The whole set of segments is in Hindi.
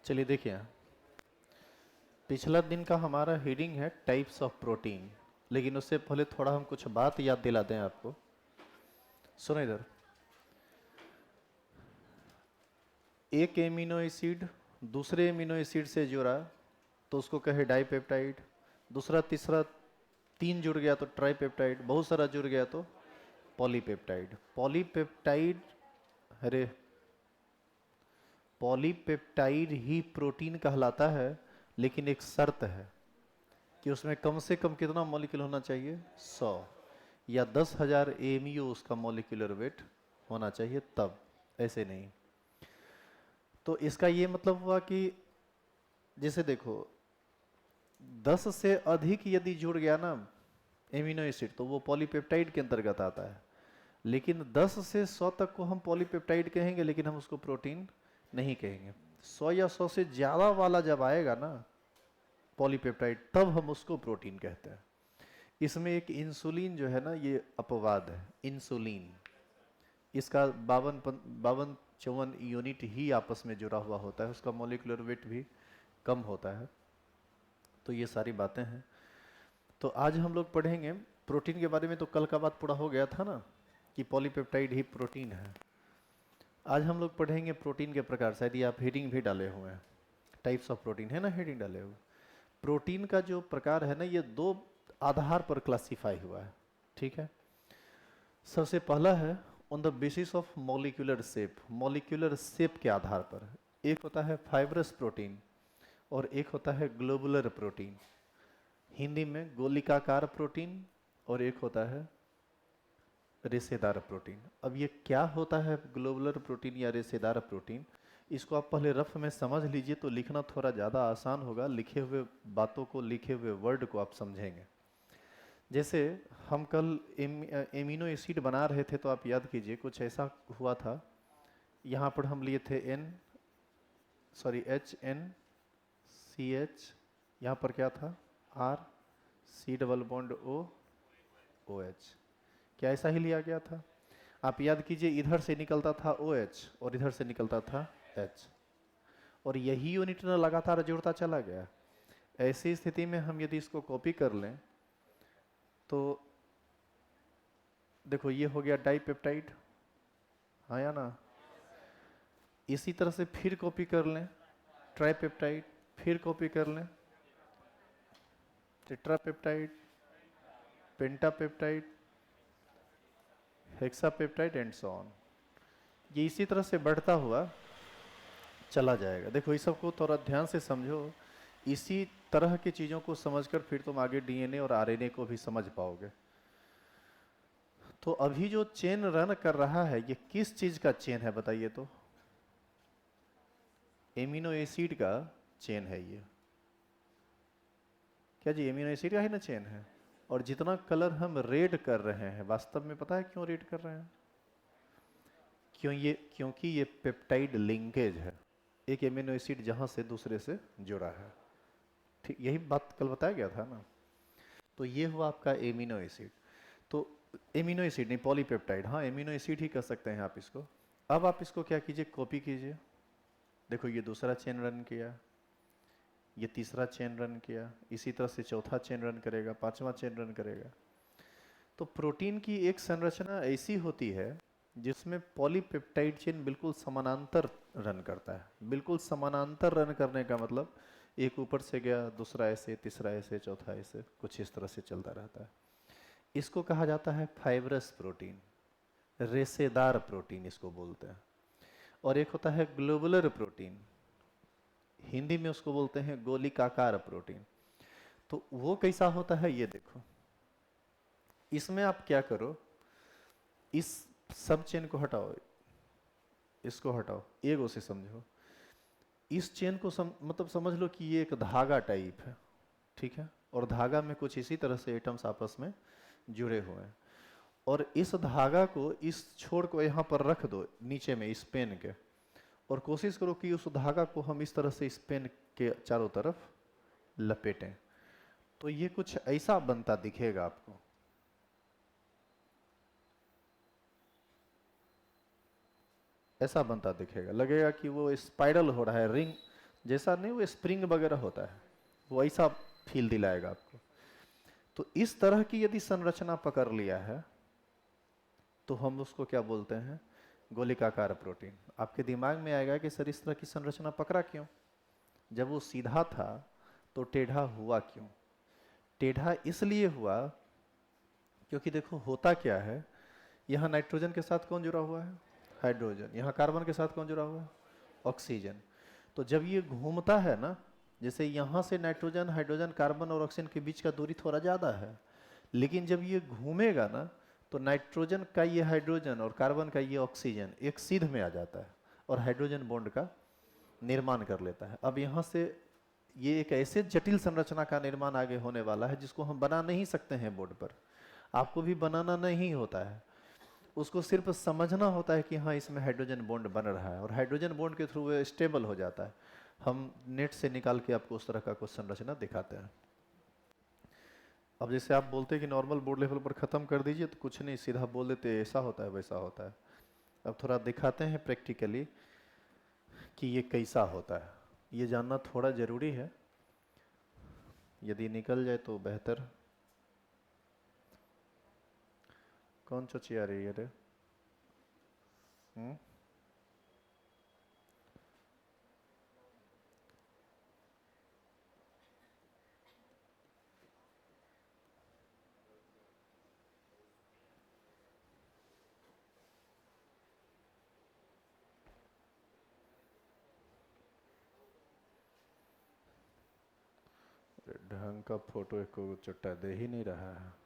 चलिए देखिए, पिछला दिन का हमारा हेडिंग है टाइप्स ऑफ प्रोटीन। लेकिन उससे पहले थोड़ा हम कुछ बात याद दिला दें आपको। सुनो इधर, एक एमिनो एसिड दूसरे एमिनो एसिड से जुड़ा तो उसको कहे डाइपेप्टाइड। दूसरा तीसरा तीन जुड़ गया तो ट्राइपेप्टाइड। बहुत सारा जुड़ गया तो पॉलीपेप्टाइड। पॉलीपेप्टाइड, अरे पॉलीपेप्टाइड ही प्रोटीन कहलाता है, लेकिन एक शर्त है कि उसमें कम से कम कितना मॉलिक्यूल होना चाहिए, 100 या 10,000 एमयू उसका मॉलिक्यूलर वेट होना चाहिए, तब ऐसे नहीं। तो इसका ये मतलब हुआ कि जैसे देखो, 10 से अधिक यदि जुड़ गया ना एमिनो एसिड तो वो पॉलीपेप्टाइड के अंतर्गत आता है। लेकिन 10 से 100 तक को हम पॉलीपेप्टाइड कहेंगे, लेकिन हम उसको प्रोटीन नहीं कहेंगे। 100 या 100 से ज़्यादा वाला जब आएगा ना पॉलीपेप्टाइड, तब हम उसको प्रोटीन कहते हैं। इसमें एक इंसुलिन जो है ना, ये अपवाद है। इंसुलिन, इसका 52-54 यूनिट ही आपस में जुड़ा हुआ होता है, उसका मॉलिक्यूलर वेट भी कम होता है। तो ये सारी बातें हैं। तो आज हम लोग पढ़ेंगे प्रोटीन के बारे में। तो कल का बात पूरा हो गया था ना कि पॉलीपेप्टाइड ही प्रोटीन है। आज हम लोग पढ़ेंगे प्रोटीन के प्रकार। शायद ये आप हेडिंग भी डाले हुए हैं, टाइप्स ऑफ प्रोटीन है ना, हेडिंग डाले हुए। प्रोटीन का जो प्रकार है ना, ये दो आधार पर क्लासिफाई हुआ है, ठीक है। सबसे पहला है on the basis of molecular shape. Molecular shape के आधार पर एक होता है फाइब्रस प्रोटीन और एक होता है ग्लोबुलर प्रोटीन, हिंदी में गोलिकाकार प्रोटीन, और एक होता है रेशेदार प्रोटीन। अब ये क्या होता है ग्लोबुलर प्रोटीन या रेशेदार प्रोटीन, इसको आप पहले रफ में समझ लीजिए तो लिखना थोड़ा ज़्यादा आसान होगा। लिखे हुए बातों को, लिखे हुए वर्ड को आप समझेंगे। जैसे हम कल एमिनो एसिड बना रहे थे तो आप याद कीजिए कुछ ऐसा हुआ था। यहाँ पर हम लिए थे HNCH, यहाँ पर क्या था, R, C double bond OH। क्या ऐसा ही लिया गया था? आप याद कीजिए, इधर से निकलता था OH और इधर से निकलता था H, और यही यूनिट न लगातार जुड़ता चला गया। ऐसी स्थिति में हम यदि इसको कॉपी कर लें तो देखो, ये हो गया डाइपेप्टाइड, हाँ या ना। इसी तरह से फिर कॉपी कर लें ट्राइपेप्टाइड, फिर कॉपी कर लें टेट्रापेप्टाइड, पेंटापेप्टाइड, हेक्सापेप्टाइड एंड सो ऑन। ये इसी तरह से बढ़ता हुआ चला जाएगा। देखो, इस सबको थोड़ा ध्यान से समझो। इसी तरह की चीज़ों को समझकर फिर तुम आगे डीएनए और आरएनए को भी समझ पाओगे। तो अभी जो चेन रन कर रहा है, ये किस चीज़ का चेन है बताइए तो? एमिनो एसिड का चेन है ये। क्या जी, एमिनो एसिड का ही ना चेन है। और जितना कलर हम रेड कर रहे हैं, वास्तव में पता है क्यों रेड कर रहे हैं? क्योंकि ये पेप्टाइड लिंकेज है, एक एमिनो एसिड जहां से दूसरे से जुड़ा है। ठीक, यही बात कल बताया गया था ना। तो ये हुआ आपका एमिनो एसिड। तो एमिनो एसिड नहीं, पॉलीपेप्टाइड, हाँ एमिनो एसिड ही कह सकते हैं आप इसको। अब आप इसको क्या कीजिए, कॉपी कीजिए। देखो, ये दूसरा चेन रन किया, ये तीसरा चेन रन किया, इसी तरह से चौथा चेन रन करेगा, पांचवा चेन रन करेगा। तो प्रोटीन की एक संरचना ऐसी होती है जिसमें पॉलीपेप्टाइड चेन बिल्कुल समानांतर रन करता है। बिल्कुल समानांतर रन करने का मतलब एक ऊपर से गया, दूसरा ऐसे, तीसरा ऐसे, चौथा ऐसे, कुछ इस तरह से चलता रहता है। इसको कहा जाता है फाइब्रस प्रोटीन, रेशेदार प्रोटीन इसको बोलते हैं। और एक होता है ग्लोबुलर प्रोटीन, हिंदी में उसको बोलते हैं गोलिकाकार प्रोटीन। तो वो कैसा होता है ये देखो। इसमें आप क्या करो, इस सब चेन को हटाओ, इसको हटाओ, एगो से समझो। इस चेन को मतलब समझ लो कि ये एक धागा टाइप है, ठीक है। और धागा में कुछ इसी तरह से एटम्स आपस में जुड़े हुए हैं। और इस धागा को, इस छोर को यहाँ पर रख दो नीचे में इस पेन के, और कोशिश करो कि उस धागा को हम इस तरह से इस पेन के चारों तरफ लपेटें। तो ये कुछ ऐसा बनता दिखेगा आपको। ऐसा बनता दिखेगा, लगेगा कि वो स्पाइरल हो रहा है, रिंग। जैसा नहीं वो स्प्रिंग वगैरह होता है, वो ऐसा फील दिलाएगा आपको। तो इस तरह की यदि संरचना पकड़ लिया है तो हम उसको क्या बोलते हैं, गोलिकाकार प्रोटीन। आपके दिमाग में आएगा कि सर इस तरह की संरचना पकड़ा क्यों, जब वो सीधा था तो टेढ़ा हुआ क्यों। टेढ़ा इसलिए हुआ क्योंकि देखो होता क्या है, यहाँ नाइट्रोजन के साथ कौन जुड़ा हुआ है, हाइड्रोजन। यहाँ कार्बन के साथ कौन जुड़ा हुआ है, ऑक्सीजन। तो जब ये घूमता है ना, जैसे यहाँ से नाइट्रोजन हाइड्रोजन कार्बन और ऑक्सीजन के बीच का दूरी थोड़ा ज़्यादा है, लेकिन जब ये घूमेगा ना तो नाइट्रोजन का ये हाइड्रोजन और कार्बन का ये ऑक्सीजन एक सीध में आ जाता है और हाइड्रोजन बॉन्ड का निर्माण कर लेता है। अब यहाँ से ये एक ऐसे जटिल संरचना का निर्माण आगे होने वाला है जिसको हम बना नहीं सकते हैं बोर्ड पर, आपको भी बनाना नहीं होता है, उसको सिर्फ समझना होता है कि हाँ इसमें हाइड्रोजन बॉन्ड बन रहा है और हाइड्रोजन बॉन्ड के थ्रू वो स्टेबल हो जाता है। हम नेट से निकाल के आपको उस तरह का कुछ संरचना दिखाते हैं। अब जैसे आप बोलते हैं कि नॉर्मल बोर्ड लेवल पर ख़त्म कर दीजिए, तो कुछ नहीं, सीधा बोल देते ऐसा होता है वैसा होता है। अब थोड़ा दिखाते हैं प्रैक्टिकली कि ये कैसा होता है, ये जानना थोड़ा ज़रूरी है, यदि निकल जाए तो बेहतर। कौन चोची आ रही है रे? ढंग का फोटो एक को चुट्टा दे ही नहीं रहा है।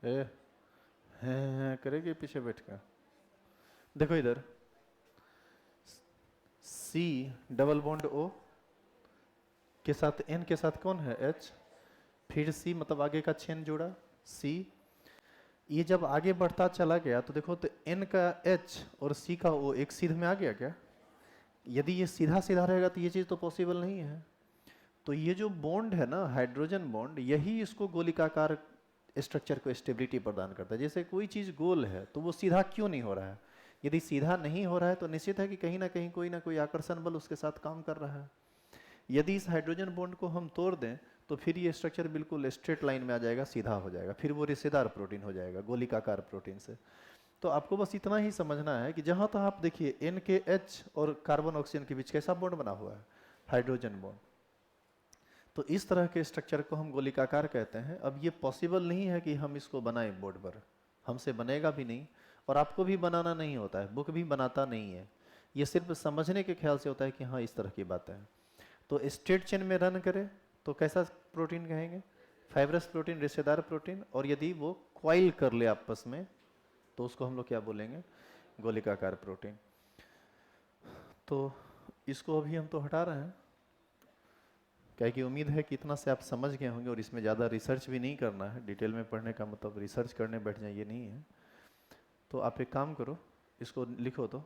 ए हैं करेगी पीछे बैठ कर। देखो इधर, C डबल बॉन्ड O के साथ N के साथ कौन है, H, फिर C मतलब आगे का चेन जुड़ा C। ये जब आगे बढ़ता चला गया तो देखो तो N का H और C का O एक सीध में आ गया क्या? यदि ये सीधा सीधा रहेगा तो ये चीज़ तो पॉसिबल नहीं है। तो ये जो बॉन्ड है ना हाइड्रोजन बॉन्ड, यही इसको गोलिकाकार स्ट्रक्चर को स्टेबिलिटी प्रदान करता है। जैसे कोई चीज़ गोल है तो वो सीधा क्यों नहीं हो रहा है, यदि सीधा नहीं हो रहा है तो निश्चित है कि कहीं ना कोई आकर्षण बल उसके साथ काम कर रहा है। यदि इस हाइड्रोजन बॉन्ड को हम तोड़ दें तो फिर ये स्ट्रक्चर बिल्कुल स्ट्रेट लाइन में आ जाएगा, सीधा हो जाएगा, फिर वो रिश्तेदार प्रोटीन हो जाएगा गोलिकाकार प्रोटीन से। तो आपको बस इतना ही समझना है कि जहाँ तक आप देखिए N के H और कार्बन ऑक्सीजन के बीच कैसा बॉन्ड बना हुआ है, हाइड्रोजन बॉन्ड। तो इस तरह के स्ट्रक्चर को हम गोलिकाकार कहते हैं। अब ये पॉसिबल नहीं है कि हम इसको बनाएं बोर्ड पर, हमसे बनेगा भी नहीं और आपको भी बनाना नहीं होता है, बुक भी बनाता नहीं है, ये सिर्फ समझने के ख्याल से होता है कि हाँ इस तरह की बातें हैं। तो स्ट्रेट चेन में रन करे तो कैसा प्रोटीन कहेंगे, फाइब्रस प्रोटीन, रिश्तेदार प्रोटीन। और यदि वो क्वाइल कर ले आपस में तो उसको हम लोग क्या बोलेंगे, गोलिकाकार प्रोटीन। तो इसको अभी हम तो हटा रहे हैं, क्या कि उम्मीद है कि इतना से आप समझ गए होंगे और इसमें ज़्यादा रिसर्च भी नहीं करना है। डिटेल में पढ़ने का मतलब रिसर्च करने बैठ जाए ये नहीं है। तो आप एक काम करो, इसको लिखो तो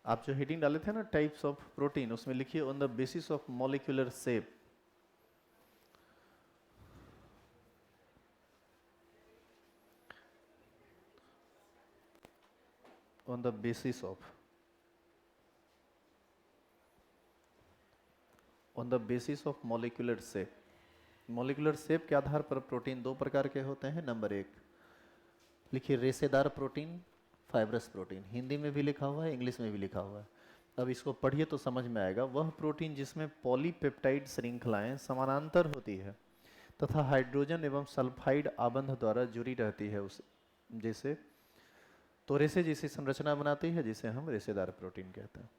आप जो हेडिंग डाले थे ना टाइप्स ऑफ प्रोटीन, उसमें लिखिए on the basis of molecular shape. On the basis of, on the basis of molecular shape. Molecular shape के आधार पर प्रोटीन दो प्रकार के होते हैं। नंबर एक लिखिए रेशेदार प्रोटीन, फाइब्रस प्रोटीन, हिंदी में भी लिखा हुआ है इंग्लिश में भी लिखा हुआ है। अब इसको पढ़िए तो समझ में आएगा। वह प्रोटीन जिसमें पॉलीपेप्टाइड श्रृंखलाएं समानांतर होती है तथा हाइड्रोजन एवं सल्फाइड आबंध द्वारा जुड़ी रहती है, उस जैसे तो रेसे जैसी संरचना बनाती है, जिसे हम रेसेदार प्रोटीन कहते हैं।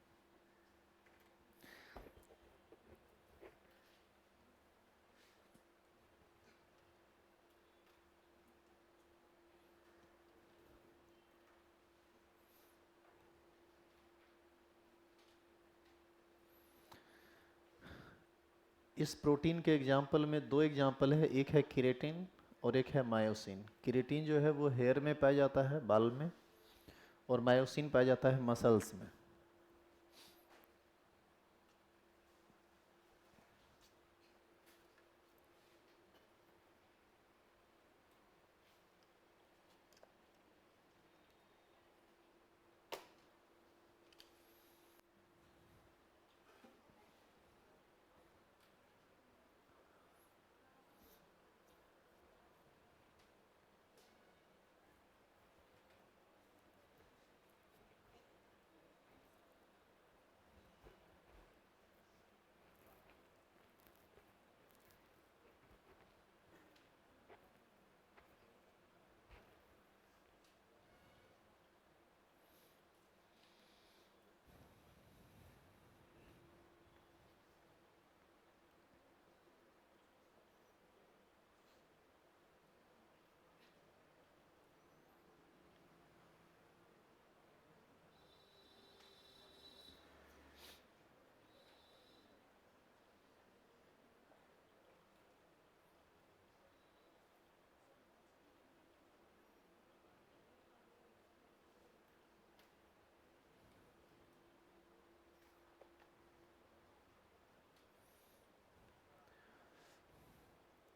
इस प्रोटीन के एग्जाम्पल में दो एग्जाम्पल है, एक है केरेटिन और एक है मायोसिन। केरेटिन जो है वो हेयर में पाया जाता है, बाल में, और मायोसिन पाया जाता है मसल्स में।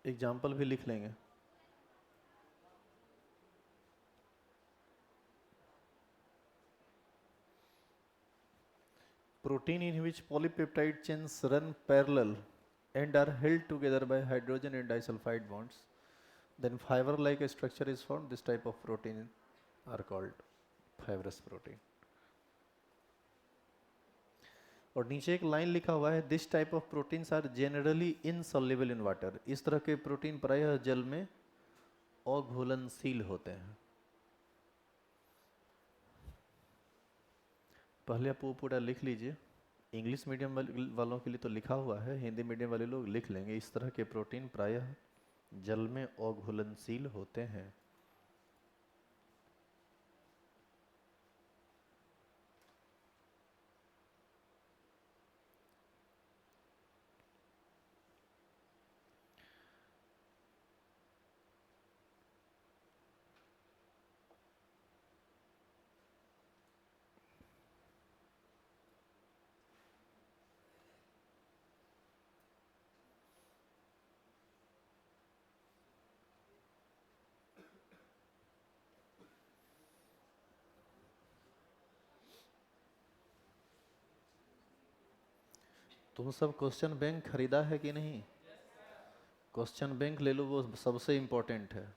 एग्जाम्पल भी लिख लेंगे। Protein in which polypeptide chains run parallel and are held together by hydrogen and disulfide bonds, then fiber-like structure is found. This type of protein are called fibrous protein. और नीचे एक लाइन लिखा हुआ है, this type of proteins are generally insoluble in water. इस तरह के प्रोटीन प्रायः जल में अघुलनशील होते हैं। पहले आप वो पूरा लिख लीजिए। इंग्लिश मीडियम वालों के लिए तो लिखा हुआ है, हिंदी मीडियम वाले लोग लिख लेंगे। इस तरह के प्रोटीन प्रायः जल में अघुलनशील होते हैं। तुम सब क्वेश्चन बैंक खरीदा है कि नहीं? क्वेश्चन बैंक ले लो, वो सबसे इंपॉर्टेंट है।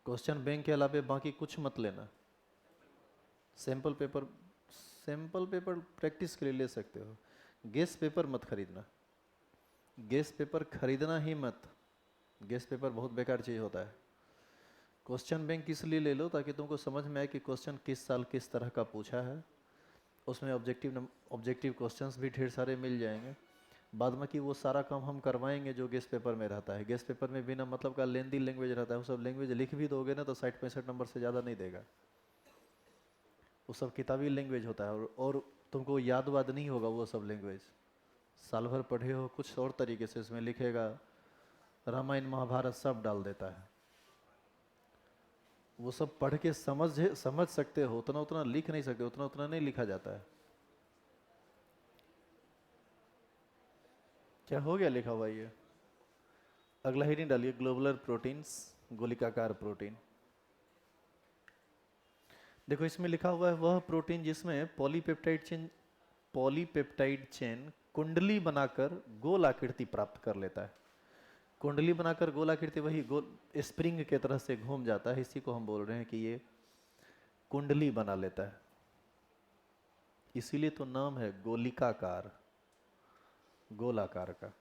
क्वेश्चन बैंक के अलावे बाकी कुछ मत लेना। Sample paper, sample paper practice के लिए ले सकते हो। गेस पेपर मत खरीदना, गेस पेपर खरीदना ही मत। गेस पेपर बहुत बेकार चीज़ होता है। क्वेश्चन बैंक इसलिए ले लो ताकि तुमको समझ में आए कि क्वेश्चन किस साल किस तरह का पूछा है। उसमें ऑब्जेक्टिव क्वेश्चंस भी ढेर सारे मिल जाएंगे। बाद में कि वो सारा काम हम करवाएंगे जो गेस्ट पेपर में रहता है। गेस्ट पेपर में बिना मतलब का लेंदी लैंग्वेज रहता है, वो सब लैंग्वेज लिख भी दोगे ना तो 60-65 नंबर से ज़्यादा नहीं देगा। वो सब किताबी लैंग्वेज होता है और तुमको याद वाद नहीं होगा वो सब लैंग्वेज। साल भर पढ़े हो कुछ और तरीके से, इसमें लिखेगा रामायण महाभारत सब डाल देता है। वो सब पढ़ के समझ सकते हो, उतना उतना लिख नहीं सकते, उतना उतना नहीं लिखा जाता है। क्या हो गया लिखा हुआ ये? अगला हेडिंग डालिए, ग्लोबुलर प्रोटीन्स, गोलिकाकार प्रोटीन। देखो इसमें लिखा हुआ है वह प्रोटीन जिसमें पॉलीपेप्टाइड चेन कुंडली बनाकर गोल आकृति प्राप्त कर लेता है। कुंडली बनाकर गोल आकृति, वही गोल स्प्रिंग के तरह से घूम जाता है, इसी को हम बोल रहे हैं कि ये कुंडली बना लेता है। इसीलिए तो नाम है गोलिकाकार, गोलाकार का।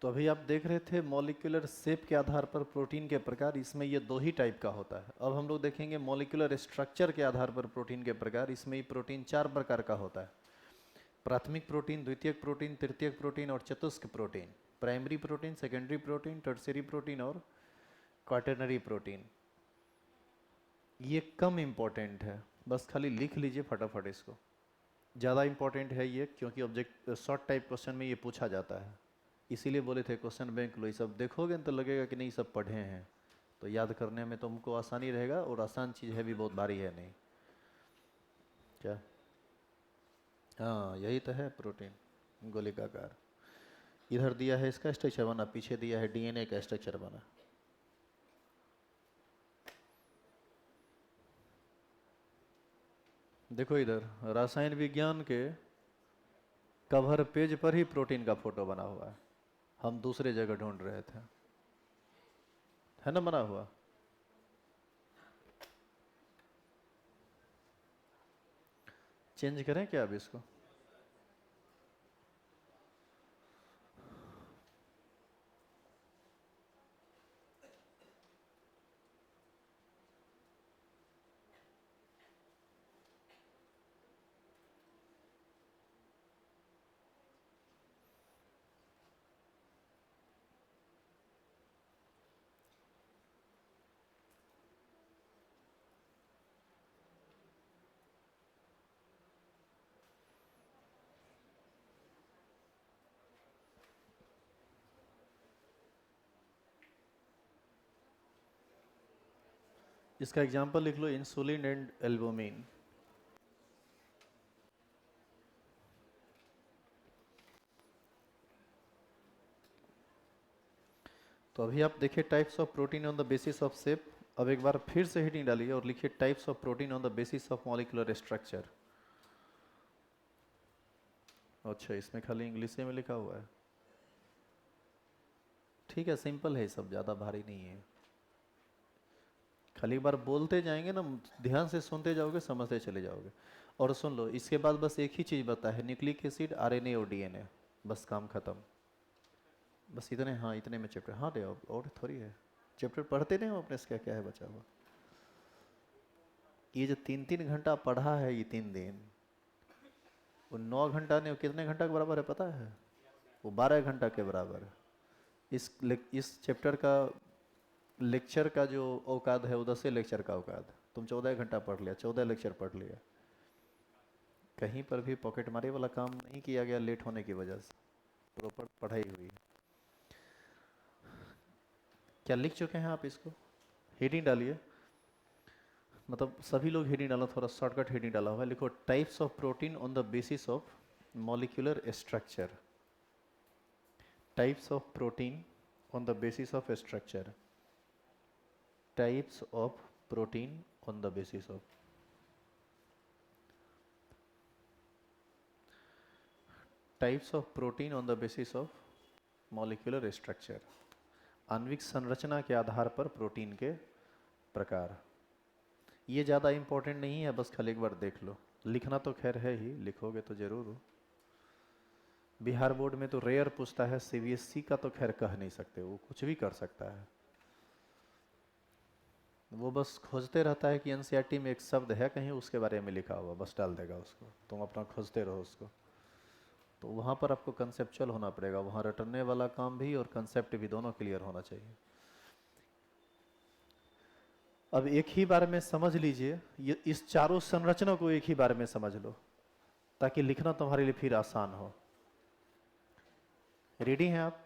तो अभी आप देख रहे थे मॉलिक्यूलर शेप के आधार पर प्रोटीन के प्रकार, इसमें ये दो ही टाइप का होता है। अब हम लोग देखेंगे मॉलिक्यूलर स्ट्रक्चर के आधार पर प्रोटीन के प्रकार, इसमें ही प्रोटीन 4 प्रकार का होता है। प्राथमिक प्रोटीन, द्वितीयक प्रोटीन, तृतीयक प्रोटीन और चतुष्क protein. Primary protein, secondary protein, tertiary protein और क्वाटरनरी प्रोटीन। ये कम इम्पोर्टेंट है, बस खाली लिख लीजिए फटाफट इसको। ज़्यादा इम्पोर्टेंट है ये, क्योंकि ऑब्जेक्ट शॉर्ट टाइप क्वेश्चन में ये पूछा जाता है, इसीलिए बोले थे क्वेश्चन बैंक लो। ये सब देखोगे तो लगेगा कि नहीं सब पढ़े हैं, तो याद करने में तुमको आसानी रहेगा, और आसान चीज़ है भी, बहुत भारी है नहीं। क्या? हाँ यही तो है प्रोटीन, गोलिकाकार। इधर दिया है इसका स्ट्रक्चर बना, पीछे दिया है डीएनए का स्ट्रक्चर बना। देखो इधर रसायन विज्ञान के कवर पेज पर ही प्रोटीन का फोटो बना हुआ है, हम दूसरे जगह ढूंढ रहे थे, है ना बना हुआ। चेंज करें क्या अब इसको? इसका एग्जाम्पल लिख लो, इंसुलिन एंड एल्बुमिन। तो अभी आप देखिए types of protein on the basis of shape. अब एक बार फिर से हेडिंग डालिए और लिखिए types of protein on the basis of molecular structure. अच्छा, इसमें खाली इंग्लिश में लिखा हुआ है, ठीक है, सिंपल है, सब ज़्यादा भारी नहीं है। खाली एक बार बोलते जाएंगे ना, ध्यान से सुनते जाओगे, समझते चले जाओगे। और सुन लो, इसके बाद बस एक ही चीज़ बता है, न्यूक्लिक एसिड, आरएनए और डीएनए, बस काम खत्म। बस इतने, हाँ इतने में चैप्टर। हाँ रे, और थोड़ी है, चैप्टर पढ़ते नहीं हो अपने, इसका क्या है बचा हुआ। ये जो 3-3 घंटा पढ़ा है ये 3 दिन, वो 9 घंटा नहीं, वो कितने घंटा के बराबर है पता है? वो 12 घंटा के बराबर है। इस चैप्टर का लेक्चर का जो औकात है वो 10 लेक्चर का औकात है। तुम 14 घंटा पढ़ लिया, 14 लेक्चर पढ़ लिया। कहीं पर भी पॉकेट मारी वाला काम नहीं किया गया लेट होने की वजह से, प्रॉपर पढ़ाई हुई। क्या लिख चुके हैं आप इसको? हेडिंग डालिए, मतलब सभी लोग हेडिंग डालो, थोड़ा शॉर्टकट हेडिंग डाला हुआ है। लिखो types of protein on the basis of molecular structure. Types of protein on the basis of structure. Types of protein on the basis of, types of protein on the basis of molecular structure. आणविक संरचना के आधार पर प्रोटीन के प्रकार। ये ज़्यादा इंपॉर्टेंट नहीं है, बस खाली एक बार देख लो। लिखना तो खैर है ही, लिखोगे तो जरूर हो। बिहार बोर्ड में तो रेयर पूछता है, सीबीएसई का तो खैर कह नहीं सकते, वो कुछ भी कर सकता है। वो बस खोजते रहता है कि एनसीईआरटी में एक शब्द है कहीं उसके बारे में लिखा हुआ, बस डाल देगा उसको, तुम अपना खोजते रहो उसको। तो वहाँ पर आपको कंसेप्चुअल होना पड़ेगा, वहाँ रटने वाला काम भी और कंसेप्ट भी दोनों क्लियर होना चाहिए। अब एक ही बार में समझ लीजिए, ये इस चारों संरचना को एक ही बार में समझ लो ताकि लिखना तुम्हारे लिए फिर आसान हो। रेडी हैं आप?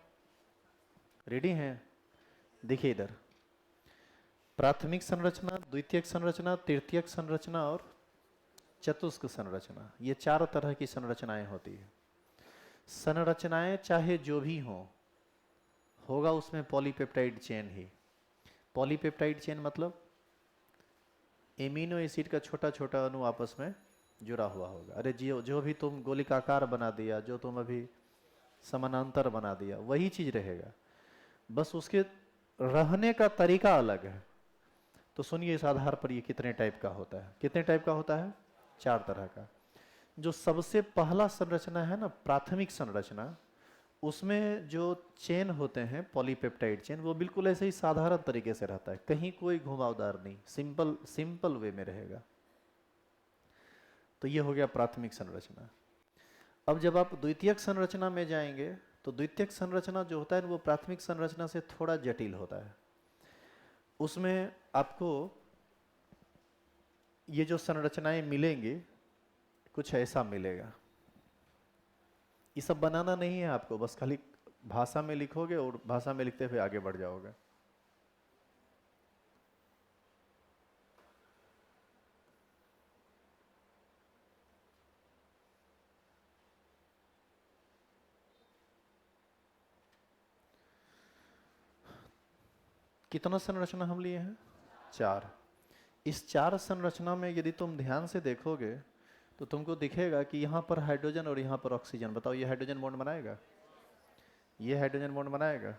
रेडी हैं? देखिए इधर, प्राथमिक संरचना, द्वितीयक संरचना, तृतीयक संरचना और चतुष्क संरचना, ये चार तरह की संरचनाएं होती है। संरचनाएं चाहे जो भी हों, होगा उसमें पॉलीपेप्टाइड चेन ही। पॉलीपेप्टाइड चेन मतलब एमिनो एसिड का छोटा छोटा अणु आपस में जुड़ा हुआ होगा। अरे जो भी तुम गोलिकाकार बना दिया, जो तुम अभी समानांतर बना दिया, वही चीज रहेगा, बस उसके रहने का तरीका अलग है। तो सुनिए इस आधार पर ये कितने टाइप का होता है। कितने टाइप का होता है? चार तरह का। जो सबसे पहला संरचना है ना, प्राथमिक संरचना, उसमें जो चेन होते हैं पॉलीपेप्टाइड चेन, वो बिल्कुल ऐसे ही साधारण तरीके से रहता है, कहीं कोई घुमावदार नहीं, सिंपल सिंपल वे में रहेगा। तो ये हो गया प्राथमिक संरचना। अब जब आप द्वितीयक संरचना में जाएंगे तो द्वितीयक संरचना जो होता है वो प्राथमिक संरचना से थोड़ा जटिल होता है। उसमें आपको ये जो संरचनाएं मिलेंगी कुछ ऐसा मिलेगा। ये सब बनाना नहीं है आपको, बस खाली भाषा में लिखोगे और भाषा में लिखते हुए आगे बढ़ जाओगे। कितना संरचना हम लिए हैं? चार। इस चार संरचना में यदि तुम ध्यान से देखोगे तो तुमको दिखेगा कि यहाँ पर हाइड्रोजन और यहाँ पर ऑक्सीजन। बताओ ये हाइड्रोजन बॉन्ड बनाएगा? ये हाइड्रोजन बॉन्ड बनाएगा?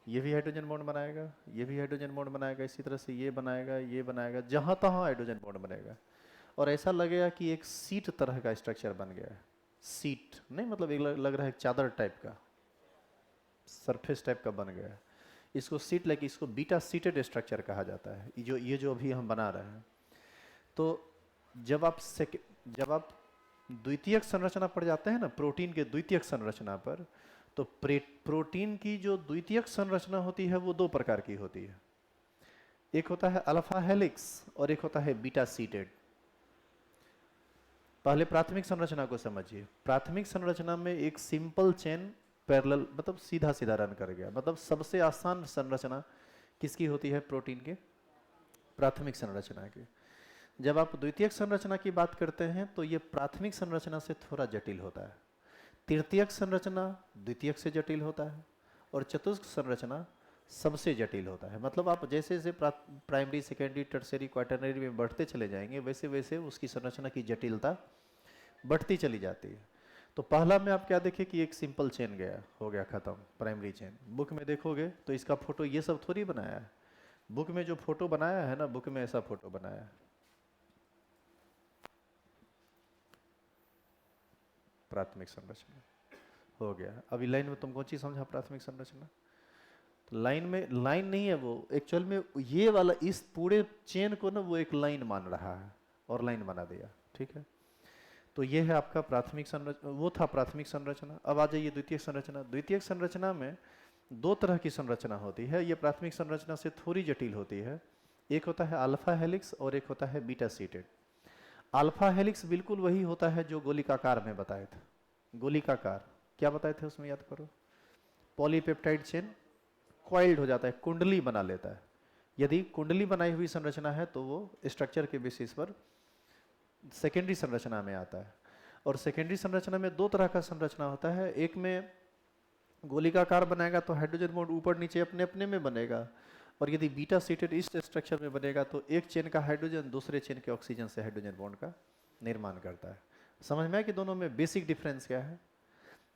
ये भी हाइड्रोजन बॉन्ड बनाएगा? ये भी हाइड्रोजन बॉन्ड बनाएगा? इसी तरह से ये बनाएगा, ये बनाएगा, जहाँ तहाँ हाइड्रोजन बॉन्ड बनेगा। और ऐसा लगेगा कि एक सीट तरह का स्ट्रक्चर बन गया है। सीट नहीं मतलब एक लग रहा है चादर टाइप का, सरफेस टाइप का बन गया है। इसको सीट लाइक, इसको बीटा सीटेड स्ट्रक्चर कहा जाता है, ये जो अभी हम बना रहे हैं। तो जब आप द्वितीयक संरचना पर जाते हैं ना, प्रोटीन के द्वितीयक संरचना पर, तो प्रोटीन की जो द्वितीयक संरचना होती है वो दो प्रकार की होती है। एक होता है अल्फा हेलिक्स और एक होता है बीटा सीटेड। पहले प्राथमिक संरचना को समझिए। प्राथमिक संरचना में एक सिंपल चेन पैरेलल, मतलब सीधा सीधा रन कर गया। मतलब सबसे आसान संरचना किसकी होती है? प्रोटीन के प्राथमिक संरचना की। जब आप द्वितीयक संरचना की बात करते हैं तो ये प्राथमिक संरचना से थोड़ा जटिल होता है। तृतीयक संरचना द्वितीयक से जटिल होता है और चतुर्थ संरचना सबसे जटिल होता है। मतलब आप जैसे जैसे प्राइमरी, सेकेंडरी, टर्सरी, क्वाटरनरी में बढ़ते चले जाएंगे वैसे वैसे उसकी संरचना की जटिलता बढ़ती चली जाती है। तो पहला में आप क्या देखें कि एक सिंपल चेन गया, हो गया खत्म, प्राइमरी चेन। बुक में देखोगे तो इसका फोटो ये सब थोड़ी बनाया है। बुक में जो फोटो बनाया है ना, बुक में ऐसा फोटो बनाया है। प्राथमिक संरचना हो गया। अभी लाइन में तुम कौन चीज समझा? प्राथमिक संरचना। तो लाइन में लाइन नहीं है वो, एक्चुअल में ये वाला इस पूरे चेन को ना वो एक लाइन मान रहा है और लाइन बना दिया। ठीक है, तो ये है आपका प्राथमिक संरचना, वो था प्राथमिक संरचना। अब आ जाइए द्वितीयक संरचना। द्वितीयक संरचना में दो तरह की संरचना होती है, ये प्राथमिक संरचना से थोड़ी जटिल होती है। एक होता है अल्फा हेलिक्स और एक होता है बीटा सीटेड। अल्फा हेलिक्स बिल्कुल वही होता है जो गोलिकाकार में बताए थे। गोलिकाकार क्या बताए थे उसमें याद करो? पॉलीपेप्टाइड चेन कॉइल्ड हो जाता है, कुंडली बना लेता है। यदि कुंडली बनाई हुई संरचना है तो वो स्ट्रक्चर के बेसिस पर सेकेंडरी संरचना में आता है। और सेकेंडरी संरचना में दो तरह का संरचना होता है। एक में गोलिकाकार बनाएगा तो हाइड्रोजन बॉन्ड ऊपर नीचे अपने अपने में बनेगा, और यदि बीटा सीटेड इस स्ट्रक्चर में बनेगा तो एक चेन का हाइड्रोजन दूसरे चेन के ऑक्सीजन से हाइड्रोजन बॉन्ड का निर्माण करता है। समझ में आया कि दोनों में बेसिक डिफरेंस क्या है?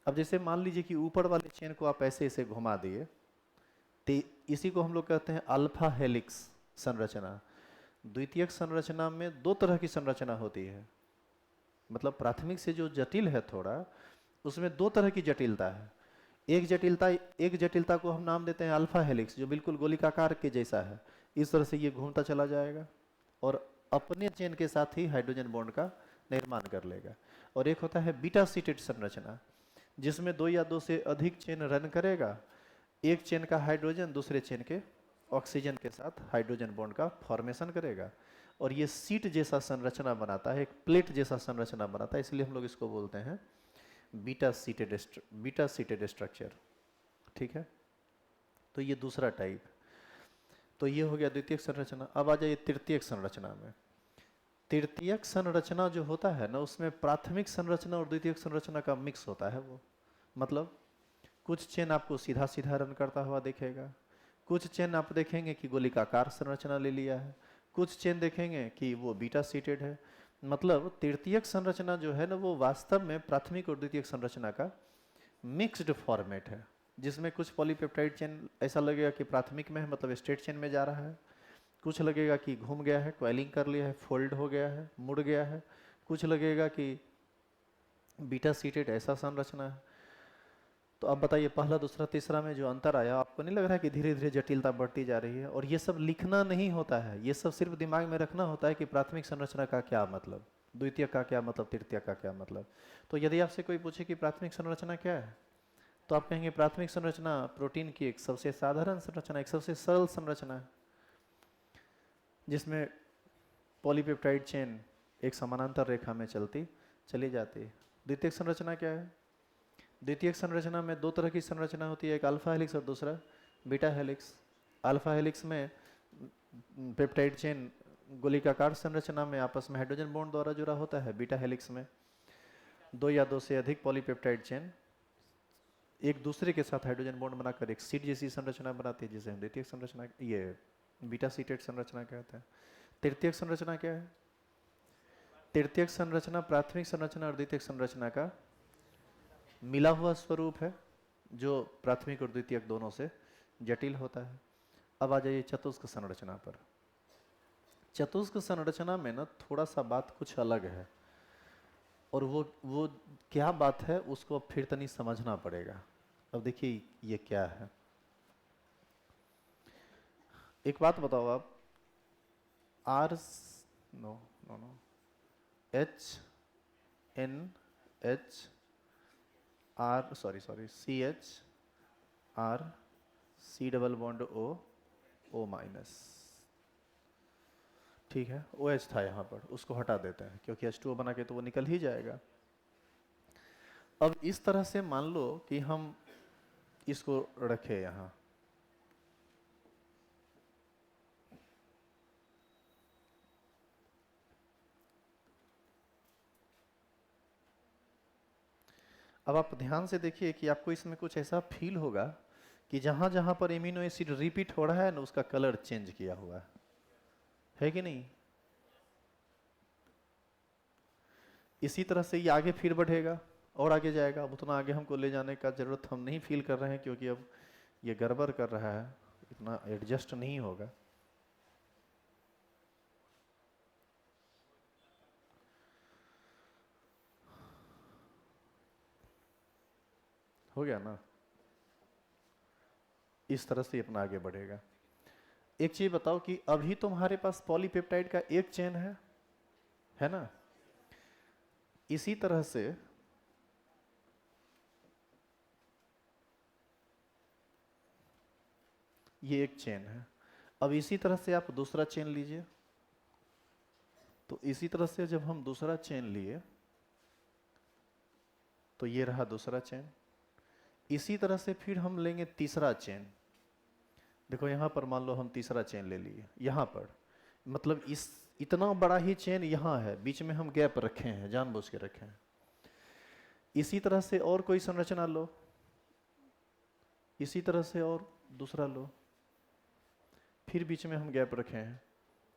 अब जैसे मान लीजिए कि ऊपर वाले चेन को आप ऐसे ऐसे घुमा दिए, तो इसी को हम लोग कहते हैं अल्फा हेलिक्स संरचना। द्वितीयक संरचना में दो तरह की संरचना होती है। मतलब प्राथमिक से जो जटिल है थोड़ा, उसमें दो तरह की जटिलता है। एक जटिलता को हम नाम देते हैं अल्फा हेलिक्स, जो बिल्कुल गोलिकाकार के जैसा है, इस तरह से ये घूमता चला जाएगा और अपने चेन के साथ ही हाइड्रोजन बॉन्ड का निर्माण कर लेगा। और एक होता है बीटा सीटेड संरचना, जिसमें दो या दो से अधिक चेन रन करेगा, एक चेन का हाइड्रोजन दूसरे चेन के ऑक्सीजन के साथ हाइड्रोजन बॉन्ड का फॉर्मेशन करेगा और ये सीट जैसा संरचना बनाता है, एक प्लेट जैसा संरचना बनाता है, इसलिए हम लोग इसको बोलते हैं बीटा सीटेड स्ट्रक्चर। ठीक है, तो ये दूसरा टाइप। तो ये हो गया द्वितीयक संरचना। अब आ जाइए तृतीयक संरचना में। तृतीयक संरचना जो होता है ना, उसमें प्राथमिक संरचना और द्वितीयक संरचना का मिक्स होता है। वो मतलब कुछ चेन आपको सीधा सीधा रन करता हुआ दिखेगा, कुछ चेन आप देखेंगे कि गोलिकाकार संरचना ले लिया है, कुछ चेन देखेंगे कि वो बीटा सीटेड है। मतलब तृतीयक संरचना जो है ना, वो वास्तव में प्राथमिक और द्वितीयक संरचना का मिक्स्ड फॉर्मेट है, जिसमें कुछ पॉलीपेप्टाइड चेन ऐसा लगेगा कि प्राथमिक में है, मतलब स्ट्रेट चेन में जा रहा है, कुछ लगेगा कि घूम गया है, क्वेलिंग कर लिया है, फोल्ड हो गया है, मुड़ गया है, कुछ लगेगा कि बीटा सीटेड ऐसा संरचना है। तो अब बताइए, पहला दूसरा तीसरा में जो अंतर आया, आपको नहीं लग रहा है कि धीरे धीरे जटिलता बढ़ती जा रही है? और ये सब लिखना नहीं होता है, ये सब सिर्फ दिमाग में रखना होता है कि प्राथमिक संरचना का क्या मतलब, द्वितीय का क्या मतलब, तृतीय का क्या मतलब। तो यदि आपसे कोई पूछे कि प्राथमिक संरचना क्या है, तो आप कहेंगे प्राथमिक संरचना प्रोटीन की एक सबसे साधारण संरचना, एक सबसे सरल संरचना है, जिसमें पॉलीपेप्टाइड चेन एक समानांतर रेखा में चली जाती है। द्वितीयक संरचना क्या है? द्वितीयक संरचना में दो तरह की संरचना होती है, एक अल्फा हेलिक्स और दूसरा बीटा हेलिक्स। अल्फा हेलिक्स में पेप्टाइड चेन गोलिकाकार संरचना में आपस में हाइड्रोजन बॉन्ड द्वारा जुड़ा होता है। बीटा हेलिक्स में दो या दो से अधिक पॉलीपेप्टाइड चेन एक दूसरे के साथ हाइड्रोजन बॉन्ड बनाकर एक सीट जैसी संरचना बनाती है, जिसे हम द्वितीयक संरचना, ये बीटा सीटेड संरचना कहते हैं। तृतीयक संरचना क्या है? तृतीयक संरचना प्राथमिक संरचना और द्वितीयक संरचना का मिला हुआ स्वरूप है, जो प्राथमिक और द्वितीयक दोनों से जटिल होता है। अब आ जाइए चतुष्क संरचना पर। चतुष्क संरचना में ना थोड़ा सा बात कुछ अलग है, और वो क्या बात है उसको अब फिर तनी समझना पड़ेगा। अब देखिए ये क्या है। एक बात बताओ आप, R no no no H N H R C H R C double bond O minus, ठीक है। ओ एच था यहाँ पर, उसको हटा देते हैं क्योंकि H2O बना के तो वो निकल ही जाएगा। अब इस तरह से मान लो कि हम इसको रखे यहाँ, अब आप ध्यान से देखिए कि आपको इसमें कुछ ऐसा फील होगा कि जहां जहां पर एमिनो एसिड रिपीट हो रहा है ना, उसका कलर चेंज किया हुआ है कि नहीं? इसी तरह से ये आगे फिर बढ़ेगा और आगे जाएगा। अब उतना आगे हमको ले जाने का जरूरत हम नहीं फील कर रहे हैं, क्योंकि अब ये गड़बड़ कर रहा है, इतना एडजस्ट नहीं होगा। हो गया ना? इस तरह से अपना आगे बढ़ेगा। एक चीज बताओ कि अभी तुम्हारे पास पॉलीपेप्टाइड का एक चेन है ना? इसी तरह से ये एक चेन है। अब इसी तरह से आप दूसरा चेन लीजिए, तो इसी तरह से जब हम दूसरा चेन लिए तो ये रहा दूसरा चेन। इसी तरह से फिर हम लेंगे तीसरा चेन। देखो यहां पर मान लो हम तीसरा चेन ले लिए, यहां पर मतलब इस इतना बड़ा ही चेन यहां है, बीच में हम गैप रखे हैं, जानबूझ के रखे हैं। इसी तरह से और कोई संरचना लो, इसी तरह से और दूसरा लो, फिर बीच में हम गैप रखे हैं,